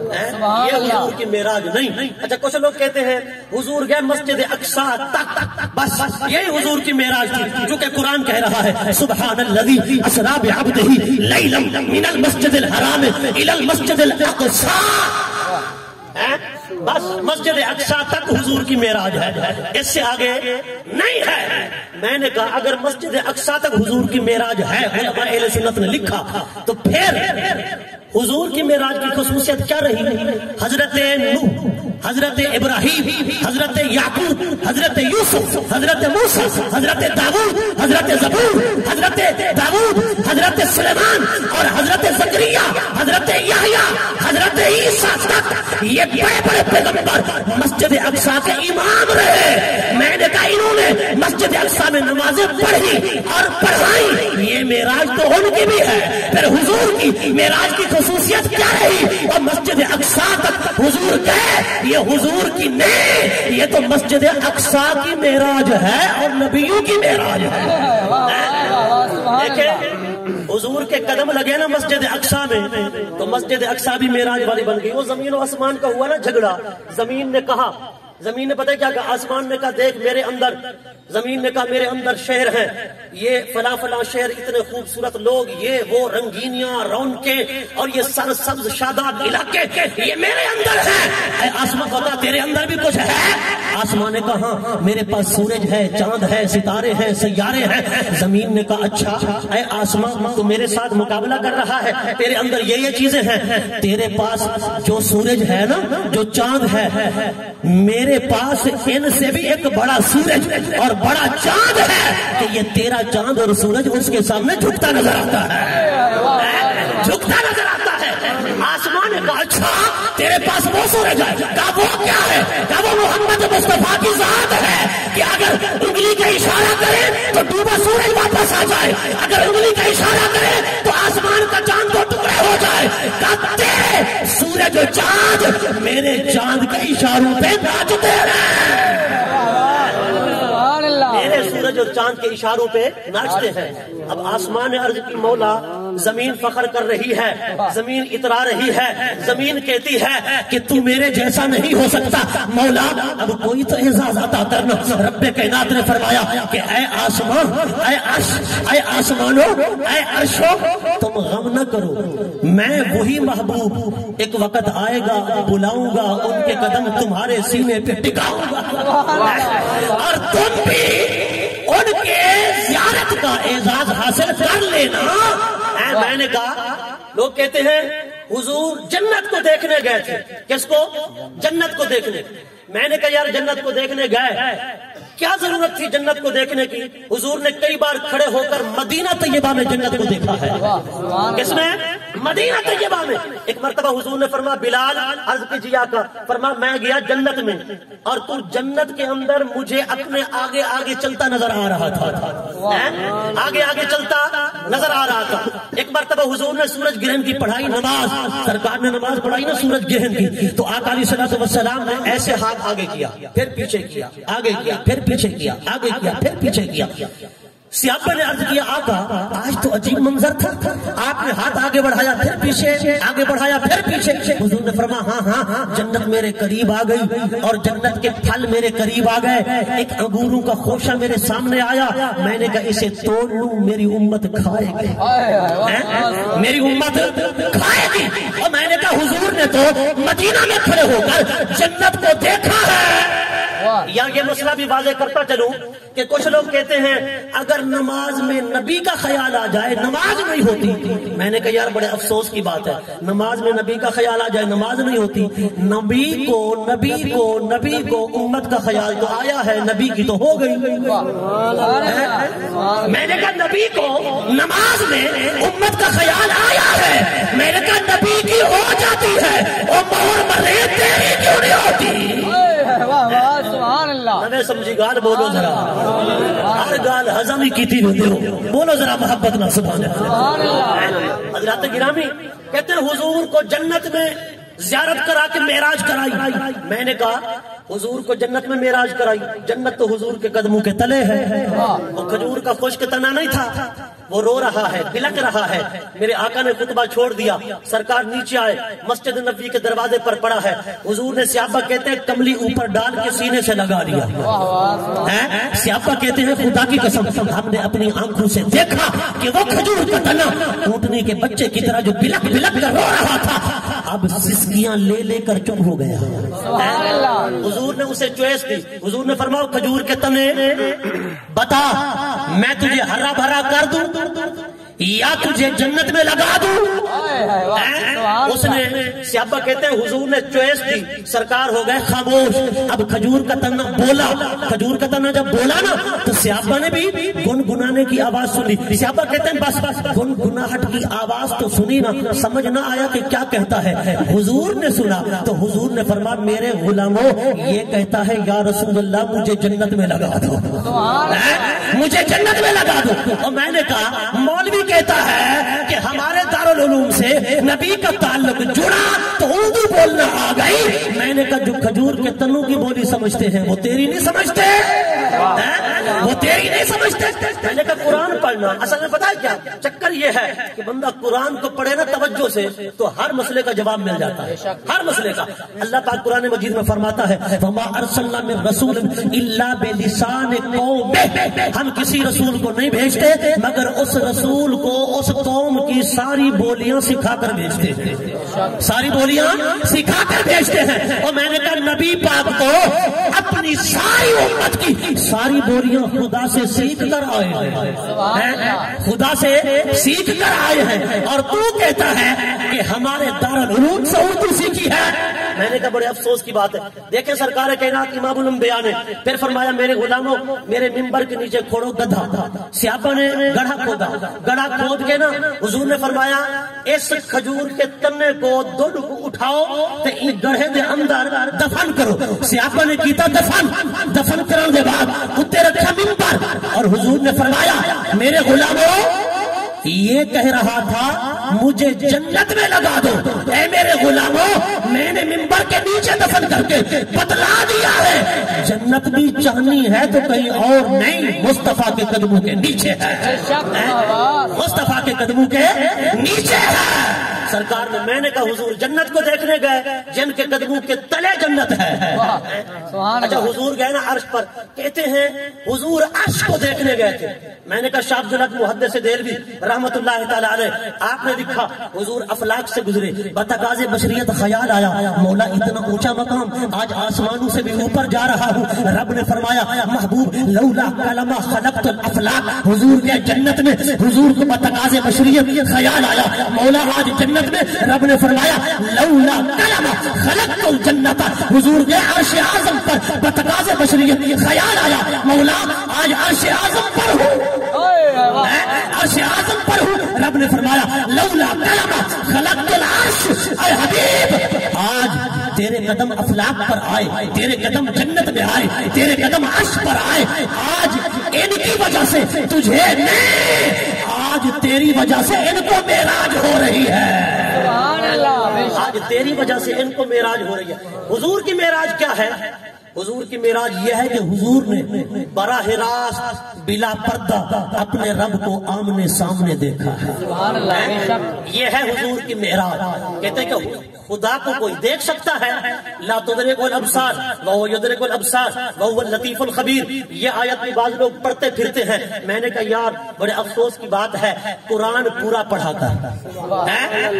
A: یہ حضور کی معراج نہیں۔ اچھا کچھ لوگ کہتے ہیں حضور گئے مسجد اقصی تک، بس یہی حضور کی معراج تھی، جو کہ قرآن کہہ رہا ہے سبحان الذی اسری بعبدہ لیلا من المسجد الحرام الی المسجد الاقصی، بس مسجد اقصی تک حضور کی معراج ہے، اس سے آگے نہیں ہے۔ میں نے کہا اگر مسجد اقصی تک حضور کی معراج ہے، علماء اہل سنت نے لکھا، تو پھر حضور کی معراج کی خصوصیت کیا رہی؟ حضرت نوح، حضرت ابراہیم، حضرت یعقوب، حضرت یوسف، حضرت موسیٰ، حضرت داؤد، حضرت زبور، حضرت داؤد، حضرت سلیمان اور حضرت زکریا، حضرت یحییٰ، حضرت عیسیٰ تک یہ بڑے بڑے پیغمبر مسجد اقصی کے امام رہے۔ میں نے کہا انہوں نے مسجد اقصی میں نمازیں پڑھی اور پڑھائیں، یہ معراج تو ان کی بھی ہے، پھر حضور کی معراج کی خصوصیت کیا رہی؟ اور مسجد اقصی تک حضور گئے، یہ حضور کی نہیں، یہ تو مسجد اقصی کی معراج ہے اور نبیوں کی معراج ہے۔ دیکھیں حضور کے قدم لگے نا مسجد اقصی میں تو مسجد اقصی بھی معراج والی بن گئی۔ وہ زمین و آسمان کا ہوا نا جھگڑا، زمین نے کہا، زمین نے پتہ کیا کہا، آسمان نے کہا دیکھ میرے اندر، زمین نے کہا میرے اندر شہر ہیں، یہ فلاں فلاں شہر، اتنے خوبصورت لوگ، یہ وہ رنگینیاں رونقیں اور یہ سرسبز شاداب علاقے، یہ میرے اندر ہے۔ اے آسمان بتا تیرے اندر بھی کچھ ہے؟ آسمان نے کہا ہاں میرے پاس سورج ہے، چاند ہے، ستارے ہیں، سیارے ہیں۔ زمین نے کہا اچھا اے آسمان تو میرے ساتھ مقابلہ کر رہا ہے، تیرے اندر یہ چیزیں ہیں، تیرے پاس جو سورج ہے نا، جو چاند ہے، میرے پاس ان سے بھی ایک بڑا سورج اور بڑا چاند ہے کہ یہ تیرا چاند اور سورج اس کے سامنے جھکتا نظر آتا ہے، جھکتا نظر آتا ہے۔ آسمان نے کہا اچھا تیرے پاس وہ سورج ہے، کہا وہ کیا ہے؟ کہا وہ محمد مصطفیٰ کی ذات ہے کہ اگر انگلی کا اشارہ کرے تو ڈوبا سورج واپس آ جائے، اگر انگلی کا اشارہ کرے تو آسمان کا چاند کو ٹکڑے ہو جائے۔ کہا تیرے سورج اور چاند میرے چاند کے اشاروں پہ ناچتے رہے، میرے سورج اور چاند انسان کے اشاروں پہ ناچتے ہیں. اب آسمان عرض کی مولا زمین فخر کر رہی ہے, زمین اترا رہی ہے, زمین کہتی ہے کہ تو میرے جیسا نہیں ہو سکتا مولا. اب کوئی تو اعزاز عطا کرنا. رب کائنات نے فرمایا کہ اے آسمان, اے عرش, اے آسمانوں, اے عرشوں, تم غم نہ کرو, میں وہی محبوب ایک وقت آئے گا بلاؤں گا, ان کے قدم تمہارے سینے پہ ٹکاؤں گا اور تم بھی ان کے زیارت کا اعزاز حاصل کر لینا. میں نے کہا لوگ کہتے ہیں حضور جنت کو دیکھنے گئے تھے. کس کو؟ جنت کو دیکھنے. میں نے کہا یار جنت کو دیکھنے گئے, کیا ضرورت تھی جنت کو دیکھنے کی؟ حضور نے کئی بار کھڑے ہو کر مدینہ طیبہ میں جنت کو دیکھا ہے. کس میں؟ مدینہ طیبہ میں. ایک مرتبہ حضور نے فرمایا بلال عرض کیجیے آقا, فرمایا میں گیا جنت میں اور تو جنت کے اندر مجھے اپنے آگے آگے چلتا نظر آ رہا تھا, آگے آگے چلتا نظر آ رہا تھا. ایک مرتبہ حضور نے سورج گرہن کی پڑھائی, نماز سرکار نے نماز پڑھائی نا سورج گرہن کی, تو آقا علیہ الصلوۃ والسلام نے ایسے ہاتھ آگے کیا, پھر پیچھے کیا, آگے کیا, پھر پیچھے کیا, آگے کیا, پھر پیچھے کیا. صحابہ نے عرض کیا آقا آج تو عجیب منظر تھا, آپ نے ہاتھ آگے بڑھایا پھر پیچھے, آگے بڑھایا پھر پیچھے. حضور نے فرمایا ہاں ہاں جنت میرے قریب آ گئی اور جنت کے پھل میرے قریب آ گئے. ایک انگوروں کا خوشہ میرے سامنے آیا, میں نے کہا اسے توڑ لوں, میری امت کھائے گی, میری امت کھائے گی. اور میں نے کہا حضور نے تو مدینہ میں کھڑے ہو کر جنت کو دیکھا ہے. یا یہ مسئلہ بھی واضح کرتا چلوں کہ کچھ لوگ کہتے ہیں اگر نماز میں نبی کا خیال آ جائے نماز نہیں ہوتی. میں نے کہا یار بڑے افسوس کی بات ہے, نماز میں نبی کا خیال آ جائے نماز نہیں ہوتی. نبی کو امت کا خیال تو آیا ہے, نبی کی تو ہو گئی. میں نے کہا نبی کو نماز میں امت کا خیال آیا ہے, میں نے کہا نبی کی ہو جاتی ہے اور مہر مرے تیری کیوں نہیں ہوتی؟ میں سمجھی گال بولو ذرا, ہر گال ہضم ہی کی تھی بولو ذرا محبت نہ. سبحان اللہ. حضرات گرامی کہتے ہیں حضور کو جنت میں زیارت کرا کے معراج کرائی. میں نے کہا حضور کو جنت میں معراج کرائی, جنت تو حضور کے قدموں کے تلے ہے. وہ کھجور کا خشک تنا نہیں تھا, وہ رو رہا ہے, بلک رہا ہے. میرے آقا نے خطبہ چھوڑ دیا, سرکار نیچے آئے, مسجد نبوی کے دروازے پر پڑا ہے. حضور نے صحابہ کہتے ہیں کملی اوپر ڈال کے سینے سے لگا لیا. صحابہ کہتے ہیں خدا کی قسم ہم نے اپنی آنکھوں سے دیکھا کہ وہ کھجور کا تنا اونٹنی کے بچے کی طرح جو بلک بلک کر رو رہا تھا اب سسکیاں لے لے کر چپ ہو گیا. حضور نے اسے چوائس دی. حضور نے فرمایا کھجور کے تنے بتا میں تجھے ہرا بھرا کر دوں یا تجھے جنت میں لگا دوں. اس نے صحابہ کہتے ہیں حضور نے چوائس دی, سرکار ہو گئے خاموش. اب کھجور کا تنا بولا, کھجور کا تنا جب بولا نا تو صحابہ نے بھی گنگنانے کی آواز سنی. صحابہ کہتے ہیں بس گنگناہٹ کی آواز تو سنی نا, سمجھ نہ آیا کہ کیا کہتا ہے. حضور نے سنا تو حضور نے فرمایا میرے غلاموں یہ کہتا ہے یا رسول اللہ مجھے جنت میں لگا دو, مجھے جنت میں لگا دو. اور میں نے کہا مولوی کہتا ہے کہ ہمارے دارالعلوم سے نبی کا تعلق جڑا تو اردو بولنا آ گئی. میں نے کہا جو کھجور کے تنوں کی بولی سمجھتے ہیں وہ تیری نہیں سمجھتے, وہ تیری نہیں سمجھتے. میں نے کہا قرآن پڑھنا اصل میں پتا ہے کیا چکر یہ ہے کہ بندہ قرآن کو پڑھے نا توجہ سے تو ہر مسئلے کا جواب مل جاتا ہے, ہر مسئلے کا. اللہ پاک قرآن مجید میں فرماتا ہے وما ارسلنا من رسول الا بلسان قومه, ہم کسی رسول کو نہیں بھیجتے مگر اس رسول کو اس قوم کی ساری بولیاں سکھا کر بھیجتے ہیں, ساری بولیاں سکھا کر بھیجتے ہیں. اور میں نے کہا نبی پاک تو اپنی ساری امت کی ساری بولیاں خدا سے سیکھ کر آئے ہیں, خدا سے سیکھ کر آئے ہیں, اور تو کہتا ہے کہ ہمارے دارالعلوم سے اردو سیکھی ہے. میں نے کہا بڑے افسوس کی بات ہے. دیکھیں سرکار کائنات امام الانبیاء نے پھر فرمایا میرے غلاموں میرے منبر کے نیچے کھوڑو گدھا. صحابہ نے گڑھا کھودا, گڑھا کھود کے نا حضور نے فرمایا اس کھجور کے تنے کو دونوں کو اٹھاؤ تے ان گڑھے دے اندر دفن کرو. صحابہ نے کیتا دفن کرنے کے بعد اتنے رکھا منبر اور حضور نے فرمایا میرے غلاموں یہ کہہ رہا تھا مجھے جنت میں لگا دو، اے میرے غلاموں میں نے منبر کے نیچے دفن کر کے بتلا دیا ہے جنت بھی چاہنی ہے تو کہیں اور نہیں، مصطفیٰ کے قدموں کے نیچے ہے، مصطفیٰ کے قدموں کے نیچے ہے۔ سرکار نے میں نے کہا حضور جنت کو دیکھنے گئے جن کے قدموں کے تلے جنت ہے۔ اچھا حضور گئے نا عرش پر، کہتے ہیں حضور عرش کو دیکھنے گئے تھے۔ میں نے کہا شاہ عبد الحق محدث دہلوی رحمت اللہ تعالی علیہ آپ نے دکھا حضور افلاک سے گزرے، بتقاض بشریت خیال آیا مولا اتنا اونچا مقام آج آسمانوں سے بھی اوپر جا رہا ہوں۔ رب نے فرمایا محبوب لولا کلمہ خلقت الافلاک، حضور کے جنت میں حضور کو بتقاض بشریت خیال آیا مولا آج جنت میں رب نے فرمایا لولا کلمہ خلقت الجنت، حضور کے عرش اعظم پر بتقاض بشریت خیال آیا مولا آج عرش اعظم پر ہوں، عرش اعظم پر ہوں۔ رب نے فرمایا لولا کلمہ خلقت العرش، اے حبیب آج تیرے قدم افلاک پر آئے، تیرے قدم جنت میں آئے، تیرے قدم عرش پر آئے، آج ان کی وجہ سے تجھے نہیں، آج تیری وجہ سے ان کو معراج ہو رہی ہے، آج تیری وجہ سے ان کو معراج ہو رہی ہے۔ حضور کی معراج کیا ہے؟ حضور کی معراج یہ ہے کہ حضور نے براہ راست بلا پردہ اپنے رب کو آمنے سامنے دیکھا ہے، یہ ہے حضور کی معراج۔ کہتے ہیں کہ خدا کو کوئی دیکھ سکتا ہے، لا تدرک الابصار وہو یدرک الابصار وہو اللطیف الخبیر، یہ آیت بھی بعض لوگ پڑھتے پھرتے ہیں۔ میں نے کہا یار بڑے افسوس کی بات ہے، قرآن پورا پڑھا کر،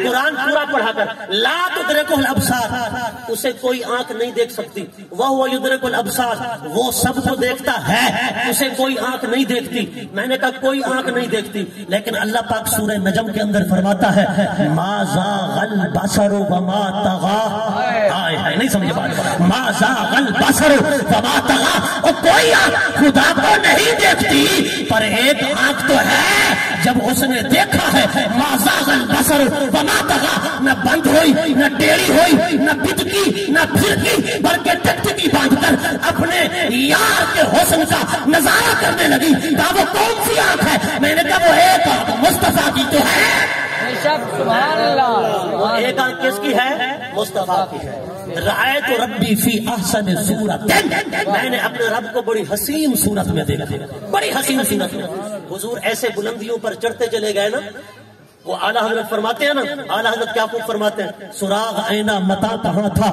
A: قرآن پورا پڑھا کر لا تدرک الابصار، اسے کوئی آنکھ نہیں دیکھ سکتی، وہو یدرک الابصار، وہ سب کو دیکھتا ہے، اسے کوئی آنکھ نہیں دیکھتی۔ میں نے کہا کوئی آنکھ نہیں دیکھتی، لیکن اللہ پاک سورہ نجم کے اندر فرماتا ہے ما زاغ البصر وما طغى، نہیں سمجھے بات، ما زاغ البصر وما طغى، اور کوئی آنکھ خدا کو نہیں دیکھتی، پر ایک آنکھ تو ہے جب اس نے دیکھا ہے ما زاغ البصر وما طغى، نہ بند ہوئی نہ ٹیڑھی ہوئی نہ بتکی نہ پھرکی، بلکہ ٹکٹکی باندھ کر اپنے یار کے حسن کا نظارہ کرنے لگی۔ کہا وہ کون سی آنکھ ہے؟ میں نے کہا وہ ایک آنکھ مصطفیٰ کی تو ہے،
B: سبحان اللہ،
A: وہ ایک آنکھ کس کی ہے؟ مصطفیٰ کی ہے۔ رأیت ربی فی احسن صورت، میں نے اپنے رب کو بڑی حسین صورت میں دیکھا، بڑی حسین صورت میں۔ حضور ایسے بلندیوں پر چڑھتے چلے گئے نا، وہ اعلیٰ حضرت فرماتے ہیں نا، اعلیٰ حضرت کیا خوب فرماتے ہیں، سراغ آئینہ متا کہاں تھا،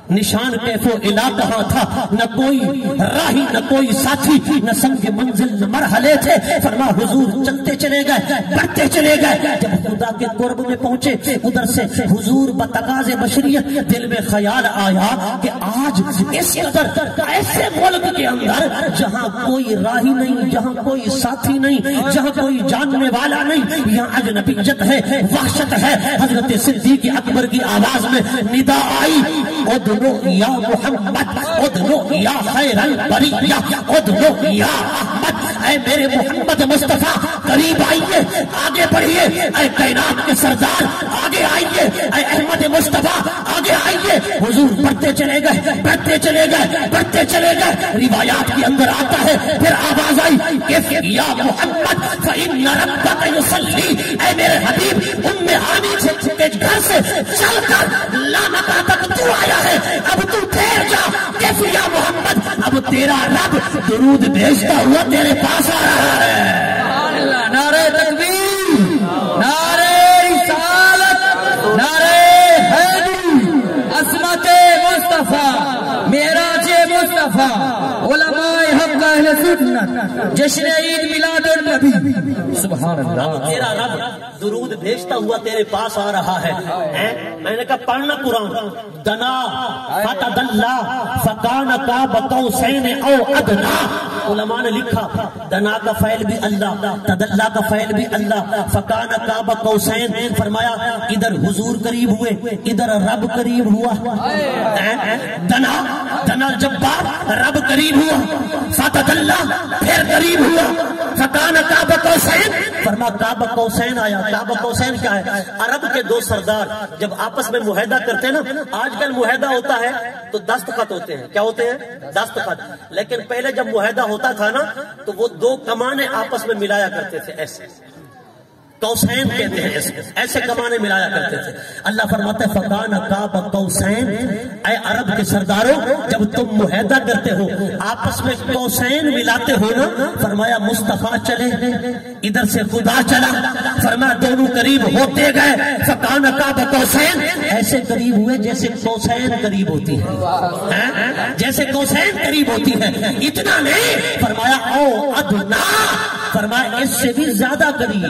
A: نشان کیف و الا کہاں تھا، نہ کوئی راہی نہ کوئی ساتھی، نہ سنگ منزل نہ مرحلے تھے۔ فرما حضور چلتے چلے گئے، بڑھتے چلے گئے، جب خدا کے قرب میں پہنچے ادھر سے حضور بتقاض بشریت دل میں خیال آیا کہ آج اس قدر ایسے ملک کے اندر جہاں کوئی راہی نہیں، جہاں کوئی ساتھی نہیں، جہاں کوئی جاننے والا نہیں، یہاں اجنبی ہے، وحشت ہے۔ حضرت صدیق اکبر کی آواز میں ندا آئی ادنو یا محمد، ادنو یا خیر البریہ، ادنو یا احمد، اے میرے محمد مصطفیٰ قریب آئیے، آگے بڑھیے، اے کائنات کے سردار آگے آئیے، اے احمد مصطفیٰ آگے آئیے۔ حضور بڑھتے چلے گئے، بڑھتے چلے گئے، بڑھتے چلے گئے۔ روایات کے اندر آتا ہے پھر آواز آئی کہ یا محمد فإن ربک یصلی، اے میرے حبیب ہانی کے گھر سے چل کر لامکہ تک تو آیا ہے، اب تو ٹھہر جا، کیف یا محمد، اب تیرا رب درود بھیجتا ہوا تیرے پاس آ رہا ہے۔
B: نعرہ تکبیر، نعرہ رسالت، نعرہ حیدری، عصمت مصطفیٰ، معراج مصطفیٰ، علماء حق اہل سنت، جشن عید میلاد النبی، سبحان اللہ۔
A: تیرا رب درود بھیجتا ہوا تیرے پاس آ رہا ہے۔ میں نے کہا پڑھنا قرآن، دنا فتدلا فکان قاب قوسین او ادنا، علماء نے لکھا دنا کا فعل بھی اللہ، تدلا کا فعل بھی اللہ، فکان قاب قوسین، فرمایا ادھر حضور قریب ہوئے ادھر رب قریب ہوا۔ دنا دنا جبار رب قریب ہوا، فتدلا پھر قریب ہوا، فکان قاب قوسین، فرما قاب قوسین آیا۔ قاب قوسین کیا ہے؟ عرب کے دو سردار جب آپس میں معاہدہ کرتے ہیں نا، آج کل معاہدہ ہوتا ہے تو دستخط ہوتے ہیں، کیا ہوتے ہیں؟ دستخط۔ لیکن پہلے جب معاہدہ ہوتا تھا نا تو وہ دو کمانے آپس میں ملایا کرتے تھے، ایسے قوسین کہتے ہیں اس کو، ایسے کمانے ملایا کرتے تھے۔ اللہ فرماتا ہے فَكَانَ قَابَ قَوْسَيْن، اے عرب کے سرداروں جب تم معاہدہ کرتے ہو آپس میں قوسین ملاتے ہو نا، فرمایا مصطفیٰ چلے ادھر سے خدا چلا، فرمایا دونوں قریب ہوتے گئے، فَكَانَ قَابَ قَوْسَيْن، ایسے قریب ہوئے جیسے قوسین قریب ہوتی ہے، جیسے قوسین قریب ہوتی ہے۔ اتنا نہیں، فرمایا او ادنا، فرمایا اس سے بھی زیادہ قریب،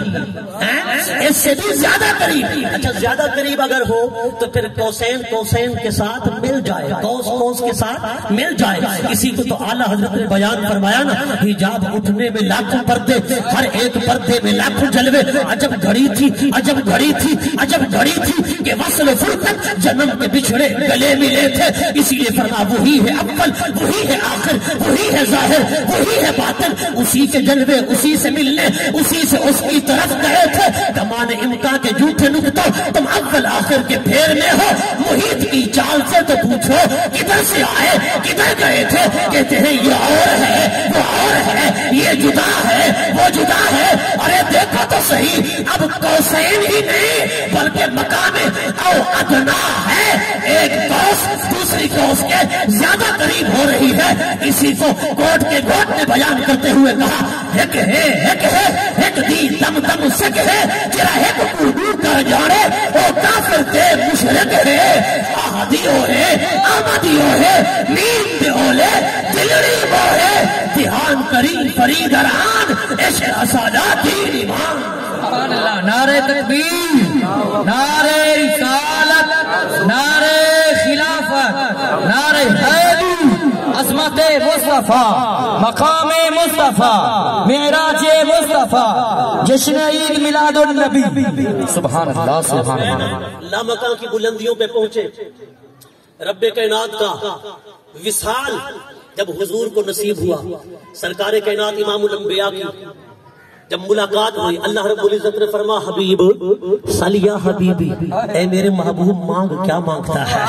A: اس سے بھی زیادہ قریب۔ اچھا زیادہ قریب اگر ہو تو پھر قوسین قوسین کے ساتھ مل جائے، قوس قوس کے ساتھ مل جائے۔ اسی کو تو اعلیٰ حضرت نے بیان فرمایا نا، حجاب اٹھنے میں لاکھوں پردے، ہر ایک پردے میں لاکھوں جلوے، عجب گھڑی تھی، عجب گھڑی تھی، عجب گھڑی تھی کہ وصل فرقت جنم کے بچھڑے گلے ملے تھے۔ اسی لیے فرما وہی ہے اول، وہی ہے آخر، وہی ہے ظاہر، وہی ہے باطن، اسی کے جلوے اسی سے ملنے، اسی سے اس کی طرف گئے تھے۔ کمان امکان کے جھوٹے نکتوں تم اول آخر کے پھیر میں ہو، محیط کی چال سے تو پوچھو کدھر سے آئے کدھر گئے تھے، کہتے ہیں یہ اور ہے وہ اور ہے، یہ جدا ہے وہ جدا ہے۔ ارے دیکھو تو صحیح، اب قوسین ہی نہیں بلکہ مقام او ادنا ہے، ایک قوس دوسری قوس کے زیادہ قریب ہو رہی ہے۔ اسی کو کوٹ کے گوٹ نے بیان کرتے ہوئے کہا ایک ہے ایک ہے ایک دی دم دم سک ہے، جرا ایک اردو کر جانے وہ کافر تے مشرک ہے، آہدیو ہے آمدیو ہے، نیند اولے دلڑی بو ہے، دھیان کری فرید اران عشق اسادہ دین ایمان۔
B: سبحان اللہ، نعرہ تکبیر، نعرہ رسالت، نعرہ خلافت، نعرہ حیدر، عظمت مصطفیٰ، مقام مصطفیٰ، معراج مصطفیٰ، جشن عید میلاد النبی۔ سبحان اللہ سبحان اللہ۔
A: لامکان کی بلندیوں پہ پہنچے، رب کائنات کا وصال جب حضور کو نصیب ہوا، سرکار کائنات امام الانبیاء کی جب ملاقات ہوئی، اللہ رب العزت نے فرما حبیب سل یا حبیبی، اے میرے محبوب مانگ کیا مانگتا ہے؟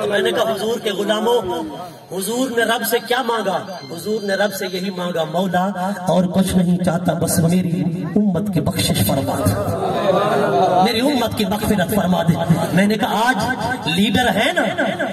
A: تو میں نے کہا حضور کے غلاموں، حضور نے رب سے کیا مانگا؟ حضور نے رب سے یہی مانگا مولا اور کچھ نہیں چاہتا، بس میری امت کی بخشش فرما دے، میری امت کی مغفرت فرما دے۔ میں نے کہا آج لیڈر ہے نا،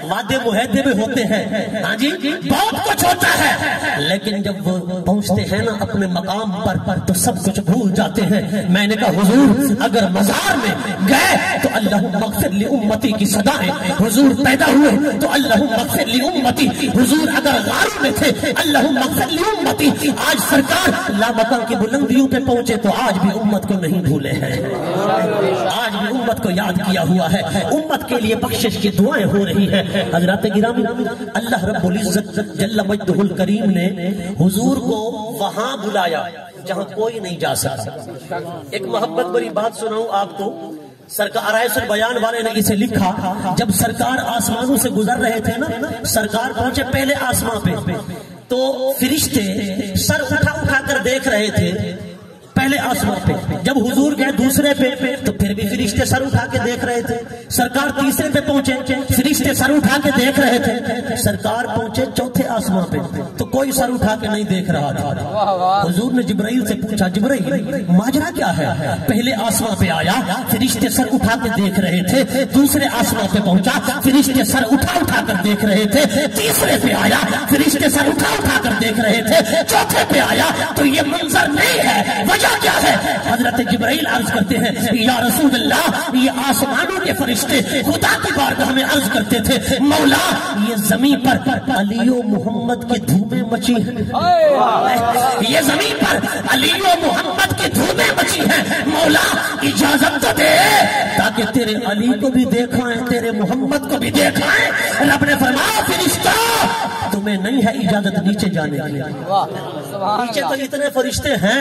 A: وعدے معاہدے میں ہوتے ہیں، ہاں جی بہت کچھ ہوتا ہے، لیکن جب وہ پہنچتے ہیں نا اپنے مقام پر تو سب کچھ بھول جاتے ہیں۔ میں نے کہا حضور اگر مزار میں گئے تو اللہم اغفر لی امتی کی صدایں، حضور پیدا ہوئے تو اللہم اغفر لی امتی، حضور اگر غاروں میں تھے اللہم اغفر لی امتی، آج سرکار لامکان کی بلندیوں پہ پہنچے تو آج بھی امت کو نہیں بھولے ہیں، آج بھی امت کو یاد کیا ہوا ہے، امت کے لیے بخشش کی دعائیں ہو رہی ہیں۔ حضرات گرامی، اللہ رب العزت جل مجدہ الکریم نے حضور کو وہاں بلایا جہاں کوئی نہیں جا سکتا۔ ایک محبت بری بات سناؤں آپ کو، سرکار آرائس البیان والے نے اسے لکھا، جب سرکار آسمانوں سے گزر رہے تھے نا، سرکار پہنچے پہلے آسمان پہ تو فرشتے سر اٹھا اٹھا کر دیکھ رہے تھے پہلے آسمان پہ، جب حضور گئے دوسرے پہ تو پھر بھی فرشتے سر اٹھا کے دیکھ رہے تھے، سرکار تیسرے پہ پہنچے فرشتے سر اٹھا کے دیکھ رہے تھے، سرکار پہنچے چوتھے آسمان پہ تو کوئی سر اٹھا کے نہیں دیکھ رہا تھا۔ حضور نے جبرائیل سے پوچھا جبرائیل ماجرا کیا ہے؟ پہلے آسمان پہ آیا فرشتے سر اٹھا کے دیکھ رہے تھے، دوسرے آسمان پہ پہنچا فرشتے سر اٹھا اٹھا کر دیکھ رہے تھے، تیسرے پہ آیا فرشتے سر اٹھا اٹھا کر دیکھ رہے تھے، چوتھے پہ آیا تو یہ منظر نہیں ہے، وجہ کیا ہے؟ حضرت جبرائیل عرض کرتے ہیں یا رسول اللہ یہ آسمانوں کے فرشتے خدا کی بارگاہ میں عرض کرتے تھے مولا یہ زمین پر علی و محمد کی دھومیں مچی ہیں، یہ زمین پر علی و محمد کی دھومیں مچی ہیں، مولا اجازت تو دے تاکہ تیرے علی کو بھی دیکھائیں تیرے محمد کو بھی دیکھائیں۔ رب نے فرمایا فرشتہ تمہیں نہیں ہے اجازت نیچے جانے کی، نیچے تو اتنے فرشتے ہیں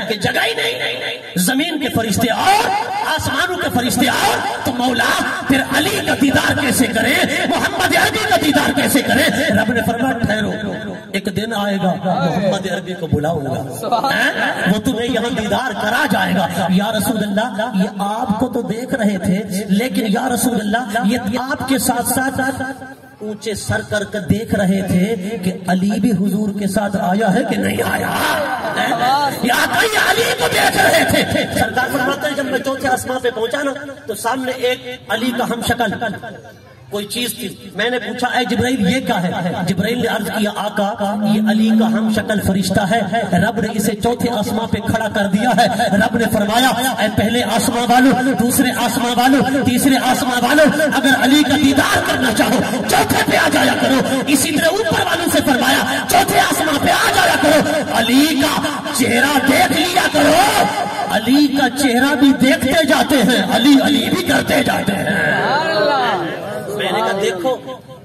A: کہ جگہ ہی نہیں، زمین کے فرشتے اور آسمانوں کے فرشتے اور تو مولا پھر علی کا دیدار کیسے کریں، محمد عربی کا دیدار کیسے کریں؟ رب نے فرمایا ٹھہرو ایک دن آئے گا محمد عربی کو بلاؤں گا، وہ تمہیں یہاں دیدار کرا جائے گا۔ یا رسول اللہ یہ آپ کو تو دیکھ رہے تھے لیکن یا رسول اللہ یہ آپ کے ساتھ ساتھ اونچے سر کر کر دیکھ رہے تھے کہ علی بھی حضور کے ساتھ آیا ہے کہ نہیں آیا، یا کئی علی کو دیکھ رہے تھے۔ سرکار چوتھے آسمان پہ پہنچا نا تو سامنے ایک علی کا ہم شکل کوئی چیز تھی. میں نے پوچھا اے جبرائیل یہ کیا ہے؟ جبرائیل نے عرض کیا آقا یہ علی کا ہم شکل فرشتہ ہے. رب نے اسے چوتھے آسمان پہ کھڑا کر دیا ہے. رب نے فرمایا اے پہلے آسمان والوں، دوسرے آسمان والوں، تیسرے آسمان والوں، اگر علی کا دیدار کرنا چاہو چوتھے پہ آ جایا کرو. اسی طرح اوپر والوں سے فرمایا چوتھے آسمان پہ آ جایا کرو، علی کا چہرہ دیکھ لیا کرو. علی کا چہرہ بھی دیکھتے جاتے ہیں، علی علی بھی کرتے جاتے ہیں. میں نے کہا دیکھو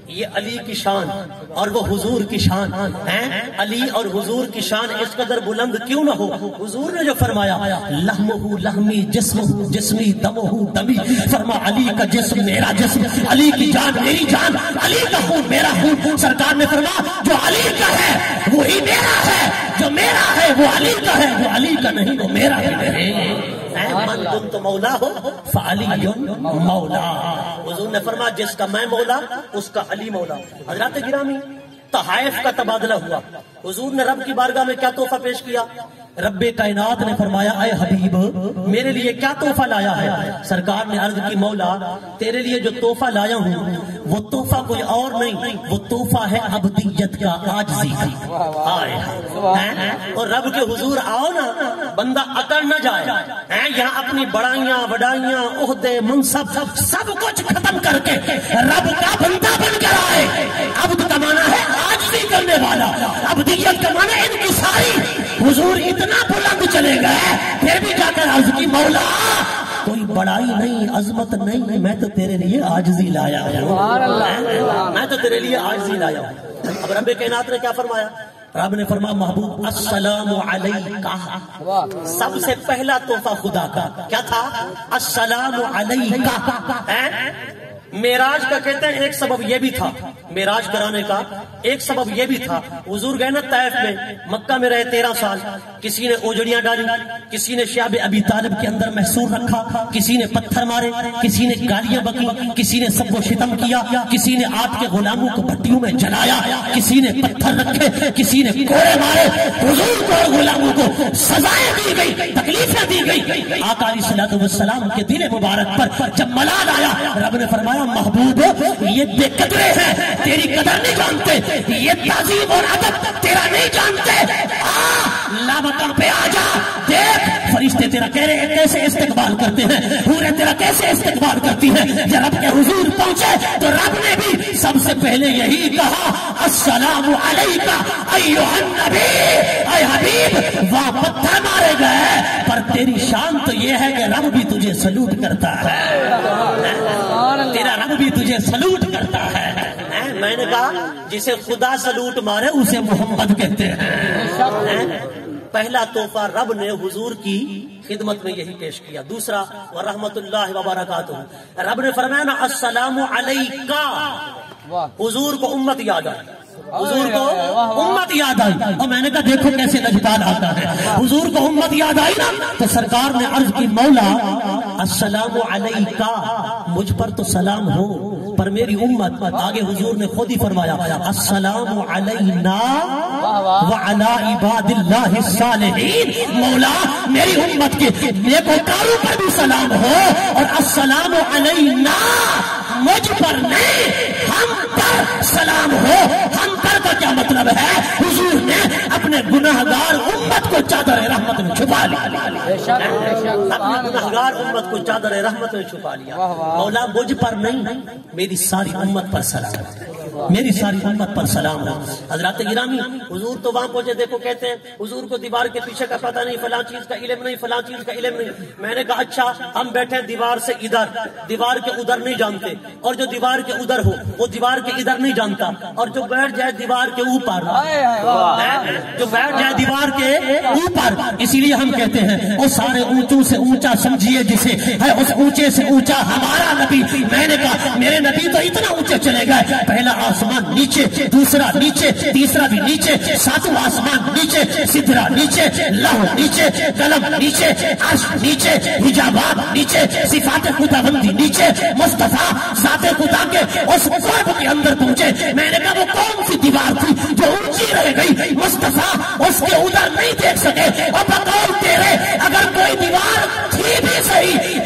A: یہ علی کی شان اور وہ حضور کی شان ہیں. علی اور حضور کی شان اس قدر بلند کیوں نہ ہو؟ حضور نے جو فرمایا لحمہ لحمی جسمہ جسمی دمہ دمی، فرما علی کا جسم میرا جسم، علی کی جان میری جان، علی کا خون میرا خون. سرکار نے فرمایا جو علی کا ہے وہی میرا ہے، جو میرا ہے وہ علی کا ہے، وہ علی کا نہیں وہ میرا بھی نہیں. من تم تو مولا ہو فعلی مولا. حضور نے فرمایا جس کا میں مولا اس کا علی مولا. حضرات گرامی تحائف کا تبادلہ ہوا. حضور نے رب کی بارگاہ میں کیا تحفہ پیش کیا؟ رب کائنات نے فرمایا اے حبیب میرے لیے کیا تحفہ لایا ہے؟ سرکار نے عرض کی مولا تیرے لیے جو تحفہ لایا ہوں وہ تحفہ کوئی اور نہیں، وہ تحفہ ہے عبدیت کا، عاجزی کا. اور رب کے حضور آؤ نا بندہ اکڑ نہ جائے. یہاں اپنی بڑائیاں وڈائیاں عہدے منصب سب کچھ ختم کر کے رب کا بندہ بن کر آئے. عبد کا معنی ہے عاجزی کرنے والا، عبدیت کا معنی انکساری. حضور اتنا بلند چلے گئے پھر بھی جا کر عرض کی مولا کوئی بڑائی نہیں، عظمت نہیں، میں تو تیرے لیے عاجزی لایا ہوں، میں تو تیرے لیے عاجزی لایا ہوں. اب رب کائنات نے کیا فرمایا؟ رب نے فرمایا محبوب السلام علیکہ. سب سے پہلا تحفہ خدا کا کیا تھا؟ السلام علیکہ. معراج کا کہتے ہیں ایک سبب یہ بھی تھا، معراج کرانے کا ایک سبب یہ بھی تھا. حضور گئے نا طائف میں، مکہ میں رہے 13 سال. کسی نے اوجڑیاں ڈالی، کسی نے شعب ابی طالب کے اندر محصور رکھا، کسی نے پتھر مارے، کسی نے گالیاں بکی، کسی نے سب کو شتم کیا، کسی نے آپ کے غلاموں کو بھٹیوں میں جلایا، کسی نے پتھر رکھے، کسی نے کوڑے مارے. حضور کو اور غلاموں کو سزائیں دی گئی، تکلیفیں دی گئی. آقا علیہ الصلوۃ والسلام کے دل مبارک پر جب ملال آیا رب نے فرمایا محبوب یہ بے قدرے ہیں، تیری قدر نہیں جانتے، یہ تعظیم اور ادب تیرا نہیں جانتے. لامکان پہ آ جا، دیکھ فرشتے تیرا کہہ رہے ہیں کیسے استقبال کرتے ہیں، حوریں تیرا کیسے استقبال کرتی ہیں. جب رب کے حضور پہنچے تو رب نے بھی سب سے پہلے یہی کہا السلام علیکہ ایھا النبی. اے حبیب وہاں پتھر مارے گئے پر تیری شان تو یہ ہے کہ رب بھی تجھے سلوٹ کرتا ہے، تیرا رب بھی تجھے سلوٹ کرتا ہے. میں نے کہا جسے خدا سلوٹ مارے اسے محمد کہتے ہیں. پہلا تحفہ رب نے حضور کی خدمت میں یہی پیش کیا. دوسرا ورحمۃ اللہ وبرکاتہ، رب نے فرمایا نا السلام علیکہ. حضور کو امت یاد آئی، حضور کو امت یاد آئی. اور میں نے کہا دیکھو کیسے لجپال آتا ہے. حضور کو امت یاد آئی نا تو سرکار نے عرض کی مولا السلام علیکہ، مجھ پر تو سلام ہو پر میری امت. آگے حضور نے خود ہی فرمایا السلام علینا وعلی عباد اللہ الصالحین. مولا میری امت کے نیکوکاروں پر بھی سلام ہو اور السلام علینا مجھ پر نہیں ہم پر سلام ہو. ہم پر کا کیا مطلب ہے؟ حضور نے اپنے گناہگار امت کو چادر رحمت میں چھپا لیا، اپنے گناہگار امت کو چادر رحمت میں چھپا لیا. مولا مجھ پر نہیں میری ساری امت پر سلام، میری ساری امت پر سلام ہو. حضرات گرامی حضور تو وہاں پہنچے، دیکھو کہتے ہیں حضور کو دیوار کے پیچھے کا پتہ نہیں، فلاں چیز کا علم نہیں، فلاں چیز کا علم نہیں. میں نے کہا اچھا ہم بیٹھے دیوار سے ادھر، دیوار کے ادھر نہیں جانتے، اور جو دیوار کے ادھر ہو وہ دیوار کے ادھر نہیں جانتا، اور جو بیٹھ جائے دیوار کے اوپر، جو بیٹھ جائے دیوار کے اوپر. اسی لیے ہم کہتے ہیں وہ سارے اونچوں سے اونچا سمجھیے جسے ہے اس اونچے سے اونچا ہمارا نبی. میں نے کہا میرے نبی تو اتنا اونچے چلے گئے، پہلا آسمان نیچے، دوسرا نیچے، تیسرا بھی نیچے، ساتواں آسمان نیچے، سدرا نیچے، لوح نیچے، قلم نیچے، عرش نیچے، حجابات نیچے، صفات خداوندی نیچے، مصطفیٰ ذات خدا کے اس قرب کے اندر پہنچے. میں نے کہا وہ کون سی دیوار تھی جو اونچی رہ گئی؟ مصطفیٰ اس کے ادھر نہیں دیکھ سکے. اور بقول تیرے اگر کوئی دیوار تھی بھی صحیح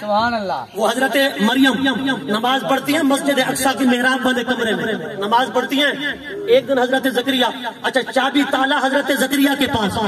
B: سبحان اللہ.
A: وہ حضرت مریم نماز پڑھتی ہیں مسجد اقصی کی محراب والے کمرے میں نماز پڑھتی ہیں. ایک دن حضرت زکریا اچھا چابی تالا حضرت زکریا کے پاس,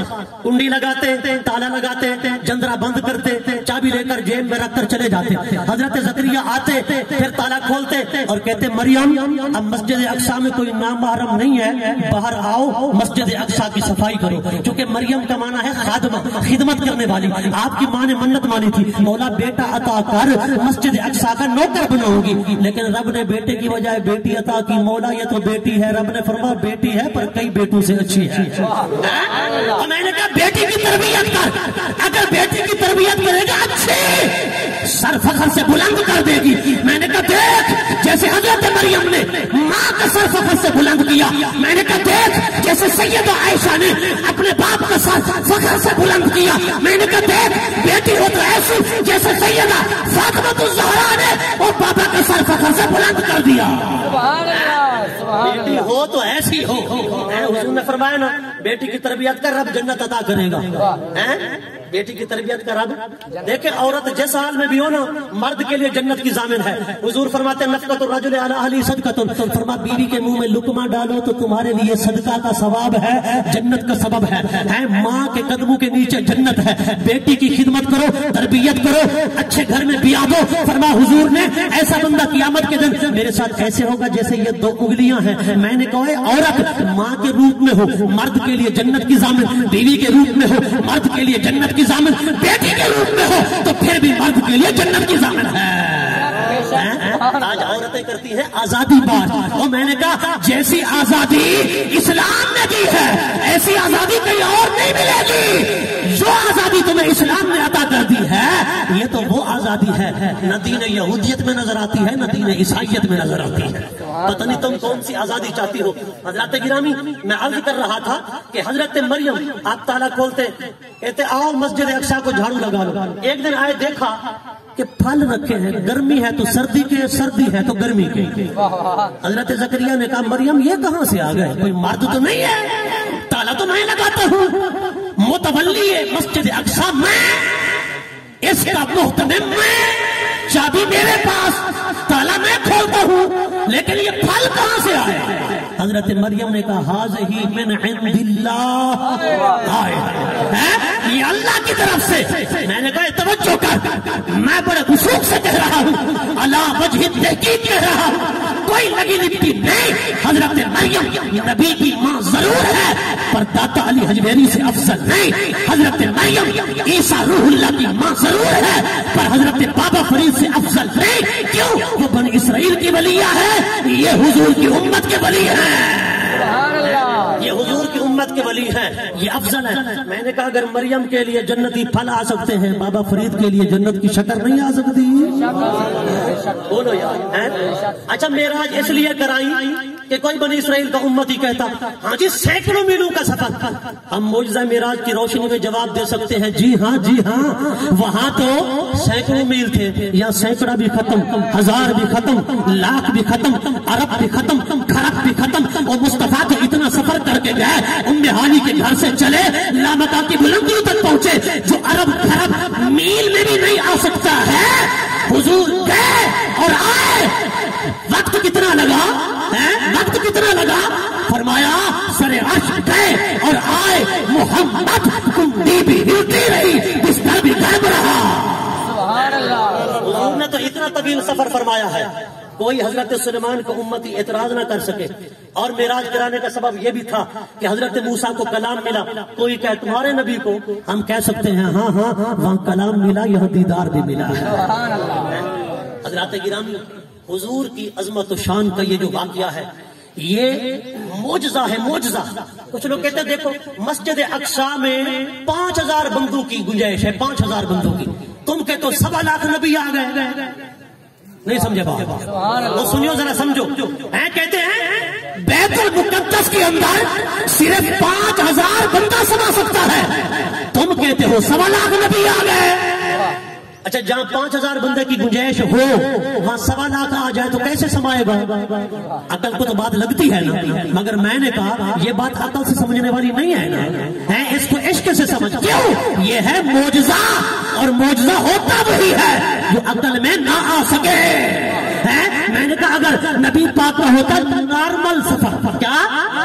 A: کنڈی لگاتے تالا لگاتے جندرا بند کرتے چابی لے کر جیب میں رکھ کر چلے جاتے. حضرت زکریا آتے پھر تالا کھولتے اور کہتے مریم اب مسجد اقصی میں کوئی نامحرم نہیں ہے, باہر آؤ مسجد اقصی کی صفائی کرو. کیونکہ مریم کا معنی ہے خادمہ, خدمت کرنے والی. آپ کی ماں نے منت مانی تھی مولا بیٹا عطا کر مسجد اقصی کا نوکر بناؤں گی, لیکن رب نے بیٹے کی بجائے بیٹی عطا کی. مولا یہ تو بیٹی ہے, رب نے فرمایا بیٹی ہے پر کئی بیٹوں سے اچھی ہے. تو میں نے کہا بیٹی کی تربیت کر, اگر بیٹی کی تربیت کرے گا اچھی سر فخر سے بلند کر دے گی. میں نے کہا دیکھ جیسے حضرت مریم نے ماں کا سر فخر سے بلند کیا, میں نے کہا دیکھ جیسے سیدہ عائشہ نے اپنے باپ کا سر فخر سے بلند کیا. میں نے کہا دیکھ بیٹی ہو تو ایسی جیسے سیدہ فاطمہ الزہرا نے اور بابا کا سر فخر سے بلند کر دیا.
B: سبحان اللہ, سبحان
A: بیٹی ہو تو ایسی ہو. حضور نے فرمایا نا بیٹی کی تربیت کر رب جنت عطا کرے گا. بیٹی کی تربیت کا رب دیکھیں عورت جس حال میں بھی ہو نا مرد کے لیے جنت کی ضامن ہے. حضور فرماتے ہیں نفقۃ الرجل علی اہلہ صدقۃ, فرما بیوی کے منہ میں لقمہ ڈالو تو تمہارے لیے صدقہ کا ثواب ہے, جنت کا سبب ہے. ماں کے قدموں کے نیچے جنت ہے. بیٹی کی خدمت کرو, تربیت کرو, اچھے گھر میں بیاہ دو. فرما حضور نے ایسا بندہ قیامت کے دن میرے ساتھ ایسے ہوگا جیسے یہ 2 انگلیاں ہیں. میں نے کہا عورت ماں کے روپ میں ہو مرد کے لیے جنت کی ضامن, بیوی کے روپ میں ہو مرد کے لیے جنت کی ضامن, بیٹی کے روپ میں ہو تو پھر بھی مرد کے لیے جنت کی ضامن ہے. آج عورتیں کرتی ہیں آزادی بات, اور میں نے کہا جیسی آزادی اسلام نے دی ہے ایسی آزادی کہیں اور نہیں ملے گی. جو آزادی تمہیں اسلام نے عطا کر دی ہے یہ تو وہ آزادی ہے, نہ دین یہودیت میں نظر آتی ہے نہ دین عیسائیت میں نظر آتی ہے. پتہ نہیں تم کون سی آزادی چاہتی ہو. حضرت گرامی میں عرض کر رہا تھا کہ حضرت مریم آپ تالا کھولتے کہتے آؤ مسجد اقصی کو جھاڑو لگا لو. ایک دن آئے دیکھا کہ پھل رکھے ہیں, گرمی ہے تو سردی کے, سردی ہے تو گرمی کے. حضرت زکریا نے کہا مریم یہ کہاں سے آ گئے, کوئی مرد تو نہیں ہے, تالا تو میں لگاتا ہوں, متولی مسجد اقصی میں, اس کا محتمم میں, چابی میرے پاس, تالا میں کھولتا ہوں, لیکن یہ پھل کہاں سے آئے. حضرت مریم نے کہا ھذہ من عند اللہ, یہ اللہ کی طرف سے. میں نے کہا توجہ کر, میں بڑے وثوق سے کہہ رہا ہوں, علی وجہ تحقیق کہہ رہا ہوں, کوئی لگی لپٹی نہیں. حضرت مریم نبی کی ماں ضرور ہے پر داتا علی حجویری سے افضل نہیں. حضرت مریم عیسیٰ روح اللہ کی ماں ضرور ہے پر حضرت بابا فرید سے افضل نہیں. کیوں؟ وہ بنی اسرائیل کی ولیہ ہے, یہ حضور کی امت کے ولی ہے. یہ حضور کی امت کے ولی ہیں, یہ افضل ہے. میں نے کہا اگر مریم کے لیے جنتی پھل آ سکتے ہیں بابا فرید کے لیے جنت کی شکر نہیں آ سکتی. بولو یار. اچھا معراج اس لیے کرائی کہ کوئی بنی اسرائیل کا امت ہی کہتا ہاں جی سینکڑوں میلوں کا سفر. ہم معجزہ معراج کی روشنی میں جواب دے سکتے ہیں جی ہاں جی ہاں, وہاں تو سینکڑوں میل تھے, یا سینکڑا بھی ختم, ہزار بھی ختم, لاکھ بھی ختم, ارب بھی ختم, کھرب بھی ختم. اور مصطفیٰ تو اتنا سفر کر کے گئے, ام ہانی کے گھر سے چلے لامکہ کی بلندیوں تک پہنچے جو ارب کھرب میل میں بھی نہیں آ سکتا ہے. حضور گئے اور آئے, وقت کتنا لگا, وقت کتنا لگا, فرمایا سر عرش گئے اور آئے, محمد کنڈی بھی ہلتی رہی, بستر بھی گرم رہا.
B: سبحان اللہ.
A: حضور نے تو اتنا طویل سفر فرمایا ہے کوئی حضرت سلیمان کو امتی اعتراض نہ کر سکے. اور معراج کرانے کا سبب یہ بھی تھا کہ حضرت موسیٰ کو کلام ملا. کوئی کہے تمہارے نبی کو, ہم کہہ سکتے ہیں ہاں ہاں وہاں کلام ملا, یہاں دیدار بھی ملا. حضرات گرامی حضور کی عظمت و شان کا یہ جو واقعہ ہے یہ معجزہ ہے, معجزہ. کچھ لوگ کہتے ہیں دیکھو مسجد اقصی میں 5000 بندوں کی گنجائش ہے, 5000 بندوں کی. تم کہتے ہو 1.25 لاکھ نبی آ گئے, نہیں سمجھے بات. وہ سنیو ذرا سمجھو. کہتے ہیں بیت المقدس کے اندر صرف 5000 بندہ سما سکتا ہے, تم کہتے ہو 1.25 لاکھ نبی آ گئے. اچھا جہاں 5000 بندے کی گنجائش ہو وہاں 1.25 لاکھ آ جائے تو کیسے سمائے گا؟ عقل کو تو بات لگتی ہے نا، مگر میں نے کہا یہ بات عقل سے سمجھنے والی نہیں ہے نا، اس کو عشق سے سمجھ. کیوں؟ یہ ہے معجزہ، اور معجزہ ہوتا وہی ہے جو عقل میں نہ آ سکے. میں نے کہا اگر نبی پاک کا ہوتا نارمل سفر، کیا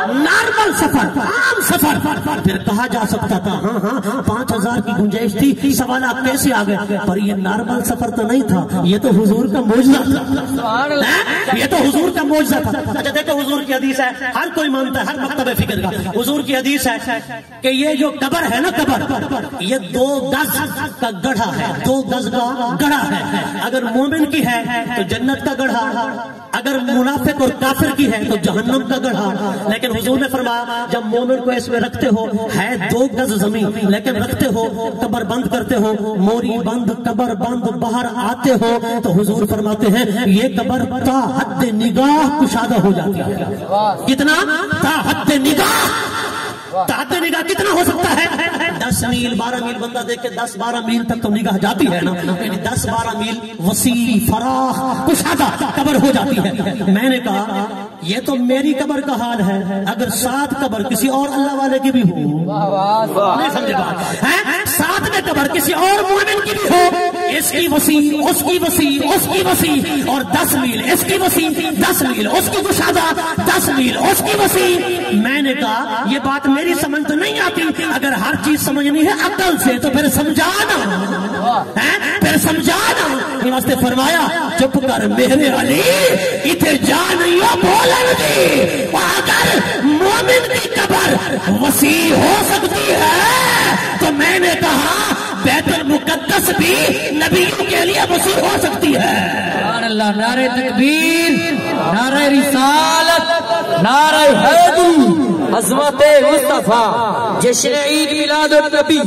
A: نارمل سفر، عام سفر، پھر کہا جا سکتا تھا ہاں 5000 کی گنجائش تھی، 1.25 لاکھ کیسے آ گئے؟ پر یہ نارمل سفر تو نہیں تھا، یہ تو حضور کا معجزہ تھا، یہ تو حضور کا معجزہ تھا. اچھا دیکھو حضور کی حدیث ہے، ہر کوئی مانتا ہے، ہر مکتب فکر کا حضور کی حدیث ہے کہ یہ جو قبر ہے نا، قبر یہ 2 گز کا گڑھا ہے، 2 گز کا گڑھا ہے. اگر مومن کی ہے تو جنت کا گڑھا، اگر منافق اور کافر کی ہے تو جہنم کا گڑھا. لیکن حضور نے فرمایا جب مومن کو اس میں رکھتے ہو، ہے 2 گز زمین لیکن رکھتے ہو، قبر بند کرتے ہو، موری بند، قبر بند، باہر آتے ہو تو حضور فرماتے ہیں یہ قبر تا حد نگاہ کشادہ ہو جاتی ہے. کتنا؟ تا حد نگاہ. حد نگاہ کتنا ہو سکتا ہے؟ 10 میل 12 میل بندہ دیکھ کے 10-12 میل تک تو نگاہ جاتی ہے نا، یعنی 10-12 میل وسیع فراخ کشادہ قبر ہو جاتی ہے. میں نے کہا یہ تو میری قبر کا حال ہے، اگر 7 قبر کسی اور اللہ والے کی بھی ہو، نہیں سمجھے بات، 7 میں قبر کسی اور مومن کی بھی ہو، اس کی وسیع، اس کی وسیع، اس کی وسیع، اور 10 میل اس کی وسیع، 10 میل اس کی کشادہ، 10 میل اس کی وسیع. میں نے کہا یہ بات میری سمجھ تو نہیں آتی، اگر ہر چیز سمجھنی ہے عقل سے تو پھر سمجھانا، پھر سمجھانا. واسطے فرمایا چپ کر میرے علی اتنے جا نہیں ہو بولن دی. اگر مومن کی قبر وسیع ہو سکتی ہے تو میں نے کہا بیت المقدس بھی نبیوں کے لیے وسیع ہو سکتی ہے.
B: سبحان اللہ. نعرہ تکبیر، نعرہ رسالت، نعرہ حیدر، عظمت مصطفیٰ، جشن عید میلاد النبی،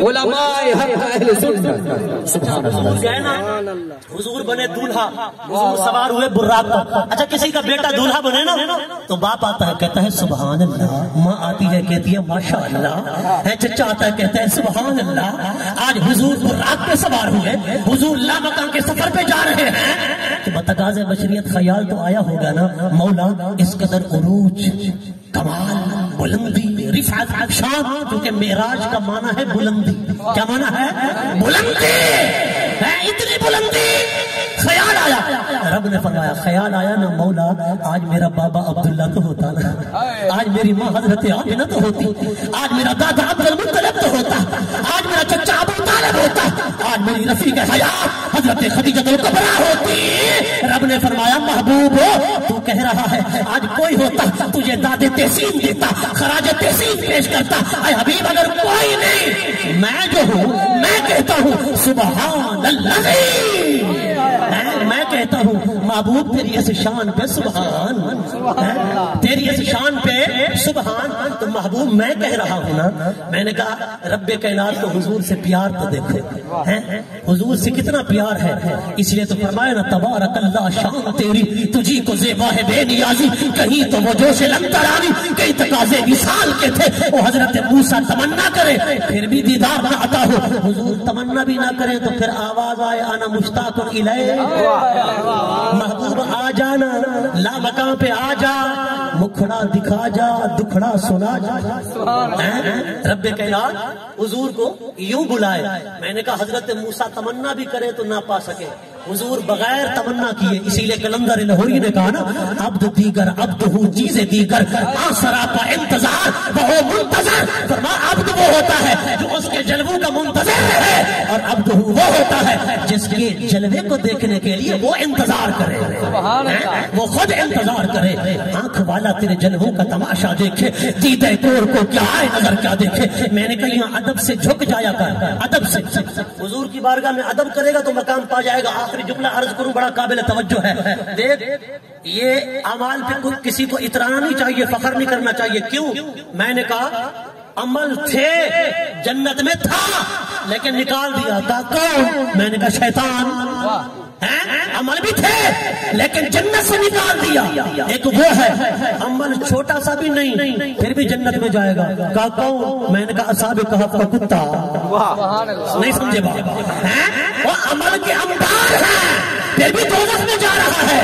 B: علماء حق اہل سنت.
A: سبحان اللہ. حضور بنے دولہا، حضور سوار ہوئے براق پر. اچھا کسی کا بیٹا دولہا بنے نا تو باپ آتا ہے کہتا ہے سبحان اللہ، ماں آتی ہے کہتی ہے ماشاء اللہ، چچا آتا ہے کہتا ہے سبحان اللہ. آج حضور براق پہ سوار ہوئے، حضور لامکان کے سفر پہ جا رہے ہیں تو بتقاض بشریت خیال تو آیا ہوگا نا مولا اس قدر عروج، کمال، بلندی، رفعت، شان، کیونکہ معراج کا معنی ہے بلندی. کیا معنی ہے؟ بلندی ہے. اتنی بلندی خیال آیا. رب نے فرمایا خیال آیا نا مولا آج میرا بابا عبداللہ تو ہوتا نا، آج میری ماں حضرت آمنہ تو ہوتی، آج میرا دادا عبد المطلب تو ہوتا، آج میرا چچا ابو طالب ہوتا، آج میری رفیق حیات حضرت خدیجہ کبریٰ ہوتی. رب نے فرمایا محبوب تو کہہ رہا ہے آج کوئی ہوتا تجھے دادے تحسین دیتا، خراج تحسین پیش کرتا. اے حبیب اگر کوئی نہیں، میں جو ہوں میں کہتا ہوں سبحان اللہ، میں کہتا ہوں محبوب تیری اس شان پہ سبحان، تیری اس شان پہ سبحان. تو محبوب میں کہہ رہا ہوں نا. میں نے کہا رب کائنات کو حضور سے پیار تو دیکھو، حضور سے کتنا پیار ہے. اس لیے تو فرمایا نا تبارک اللہ شان تیری تجھی کو زیبا ہے بے نیازی، کہیں تو وہ جوش لم ترانی، کئی تقاضے مثال کے تھے. وہ حضرت موسیٰ تمنا کرے پھر بھی دیدار نہ عطا ہو، حضور تمنا بھی نہ کرے تو پھر آواز آئے انا مشتاق الیہ. محبوب آ جانا، لا مکان پہ آ جا، مکھڑا دکھا جا، دکھڑا سنا جا. رب کائنات حضور کو یوں بلائے. میں نے کہا حضرت موسیٰ تمنا بھی کرے تو نہ پا سکے، حضور بغیر تمنا کیے. اسی لیے کلندر لاہوری نے کہا نا عبد دیگر عبد ہوں چیزیں دیگر آسرا کا انتظار وہ منتظر. فرمایا عبد وہ ہوتا ہے جو اس کے جلووں کا منتظر ہے، اور عبد وہ ہوتا ہے جس کے جلوے کو دیکھنے کے لیے وہ انتظار کرے، وہ خود انتظار کرے. آنکھ والا تیرے جلووں کا تماشا دیکھے، دیدہ کور کو کیا آئے نظر کیا دیکھے. میں نے کہا یہاں ادب سے جھک جایا کر، ادب سے. حضور کی بارگاہ میں ادب کرے گا تو مقام پا جائے گا. آخری جملہ عرض کروں بڑا قابل توجہ ہے. دیکھ یہ اعمال پہ کسی کو اترانا نہیں چاہیے، فخر نہیں کرنا چاہیے. کیوں؟ میں نے کہا عمل تھے جنت میں تھا لیکن نکال دیا تھا. کون؟ میں نے کہا شیطان. عمل بھی تھے لیکن جنت سے نکال دیا. ایک وہ ہے عمل چھوٹا سا بھی نہیں پھر بھی جنت میں جائے گا. کہا کون؟ میں نے کہا اصحاب کہف کا کتا. نہیں سمجھے بات؟ وہ عمل کے انبار ہے پھر بھی دوزخ میں جا رہا ہے.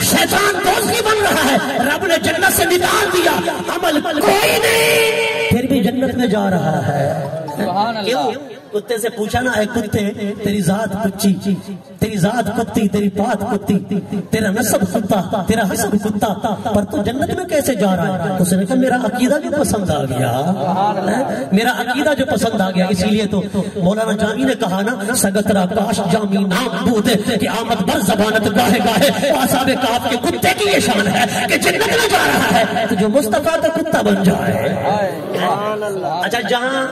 A: شیطان دوستی بن رہا ہے, رب نے جنت سے نکال دیا, عمل کوئی نہیں پھر بھی جنت میں جا رہا ہے. کیوں؟ کتے سے پوچھا نا, اے کتے تیری ذات کچی, تیری ذات کتی, تیری بات کتی, تیرا نسب کتا, تیرا حسب کتا, پر تو جنت میں کیسے جا رہا ہے؟ اس نے کہا میرا عقیدہ جو پسند آ گیا, میرا عقیدہ جو پسند آ گیا. اسی لیے تو مولانا جامی نے کہا نا, سگترا کاش جامی نام بود کہ آمد بر زبانت گاہے گاہے. اصحاب کہف کے کتے کی یہ شان ہے کہ جنت میں جا رہا ہے تو جو مصطفیٰ کا کتا بن جائے. اچھا جہاں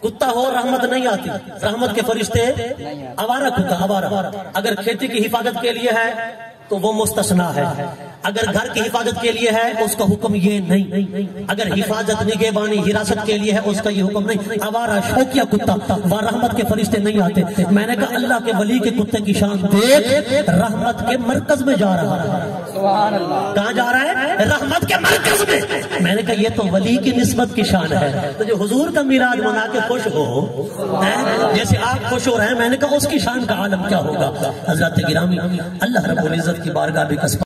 A: کتا ہو رحمت نہیں آتی, رحمت کے فرشتے آوارہ کتا, آوارہ. اگر کھیتی کی حفاظت کے لیے ہے تو وہ مستثنا ہے, اگر گھر کی حفاظت کے لیے ہے اس کا حکم یہ نہیں, اگر حفاظت نگہبانی حراست کے لیے ہے اس کا یہ حکم نہیں. آوارہ شوقیہ کتا وہ رحمت کے فرشتے نہیں آتے. میں نے کہا اللہ کے ولی کے کتے کی شان دیکھ, رحمت کے مرکز میں جا رہا ہے. کہاں جا رہا ہے؟ رحمت کے مرکز میں. میں نے کہا یہ تو ولی کی نسبت کی شان ہے. تو جو حضور کا میلاد منا کے خوش ہو جیسے آپ خوش ہو رہے ہیں, میں نے کہا اس کی شان کا عالم کیا ہوگا. حضرات گرامی, اللہ رب العزت کی بارگاہ بھی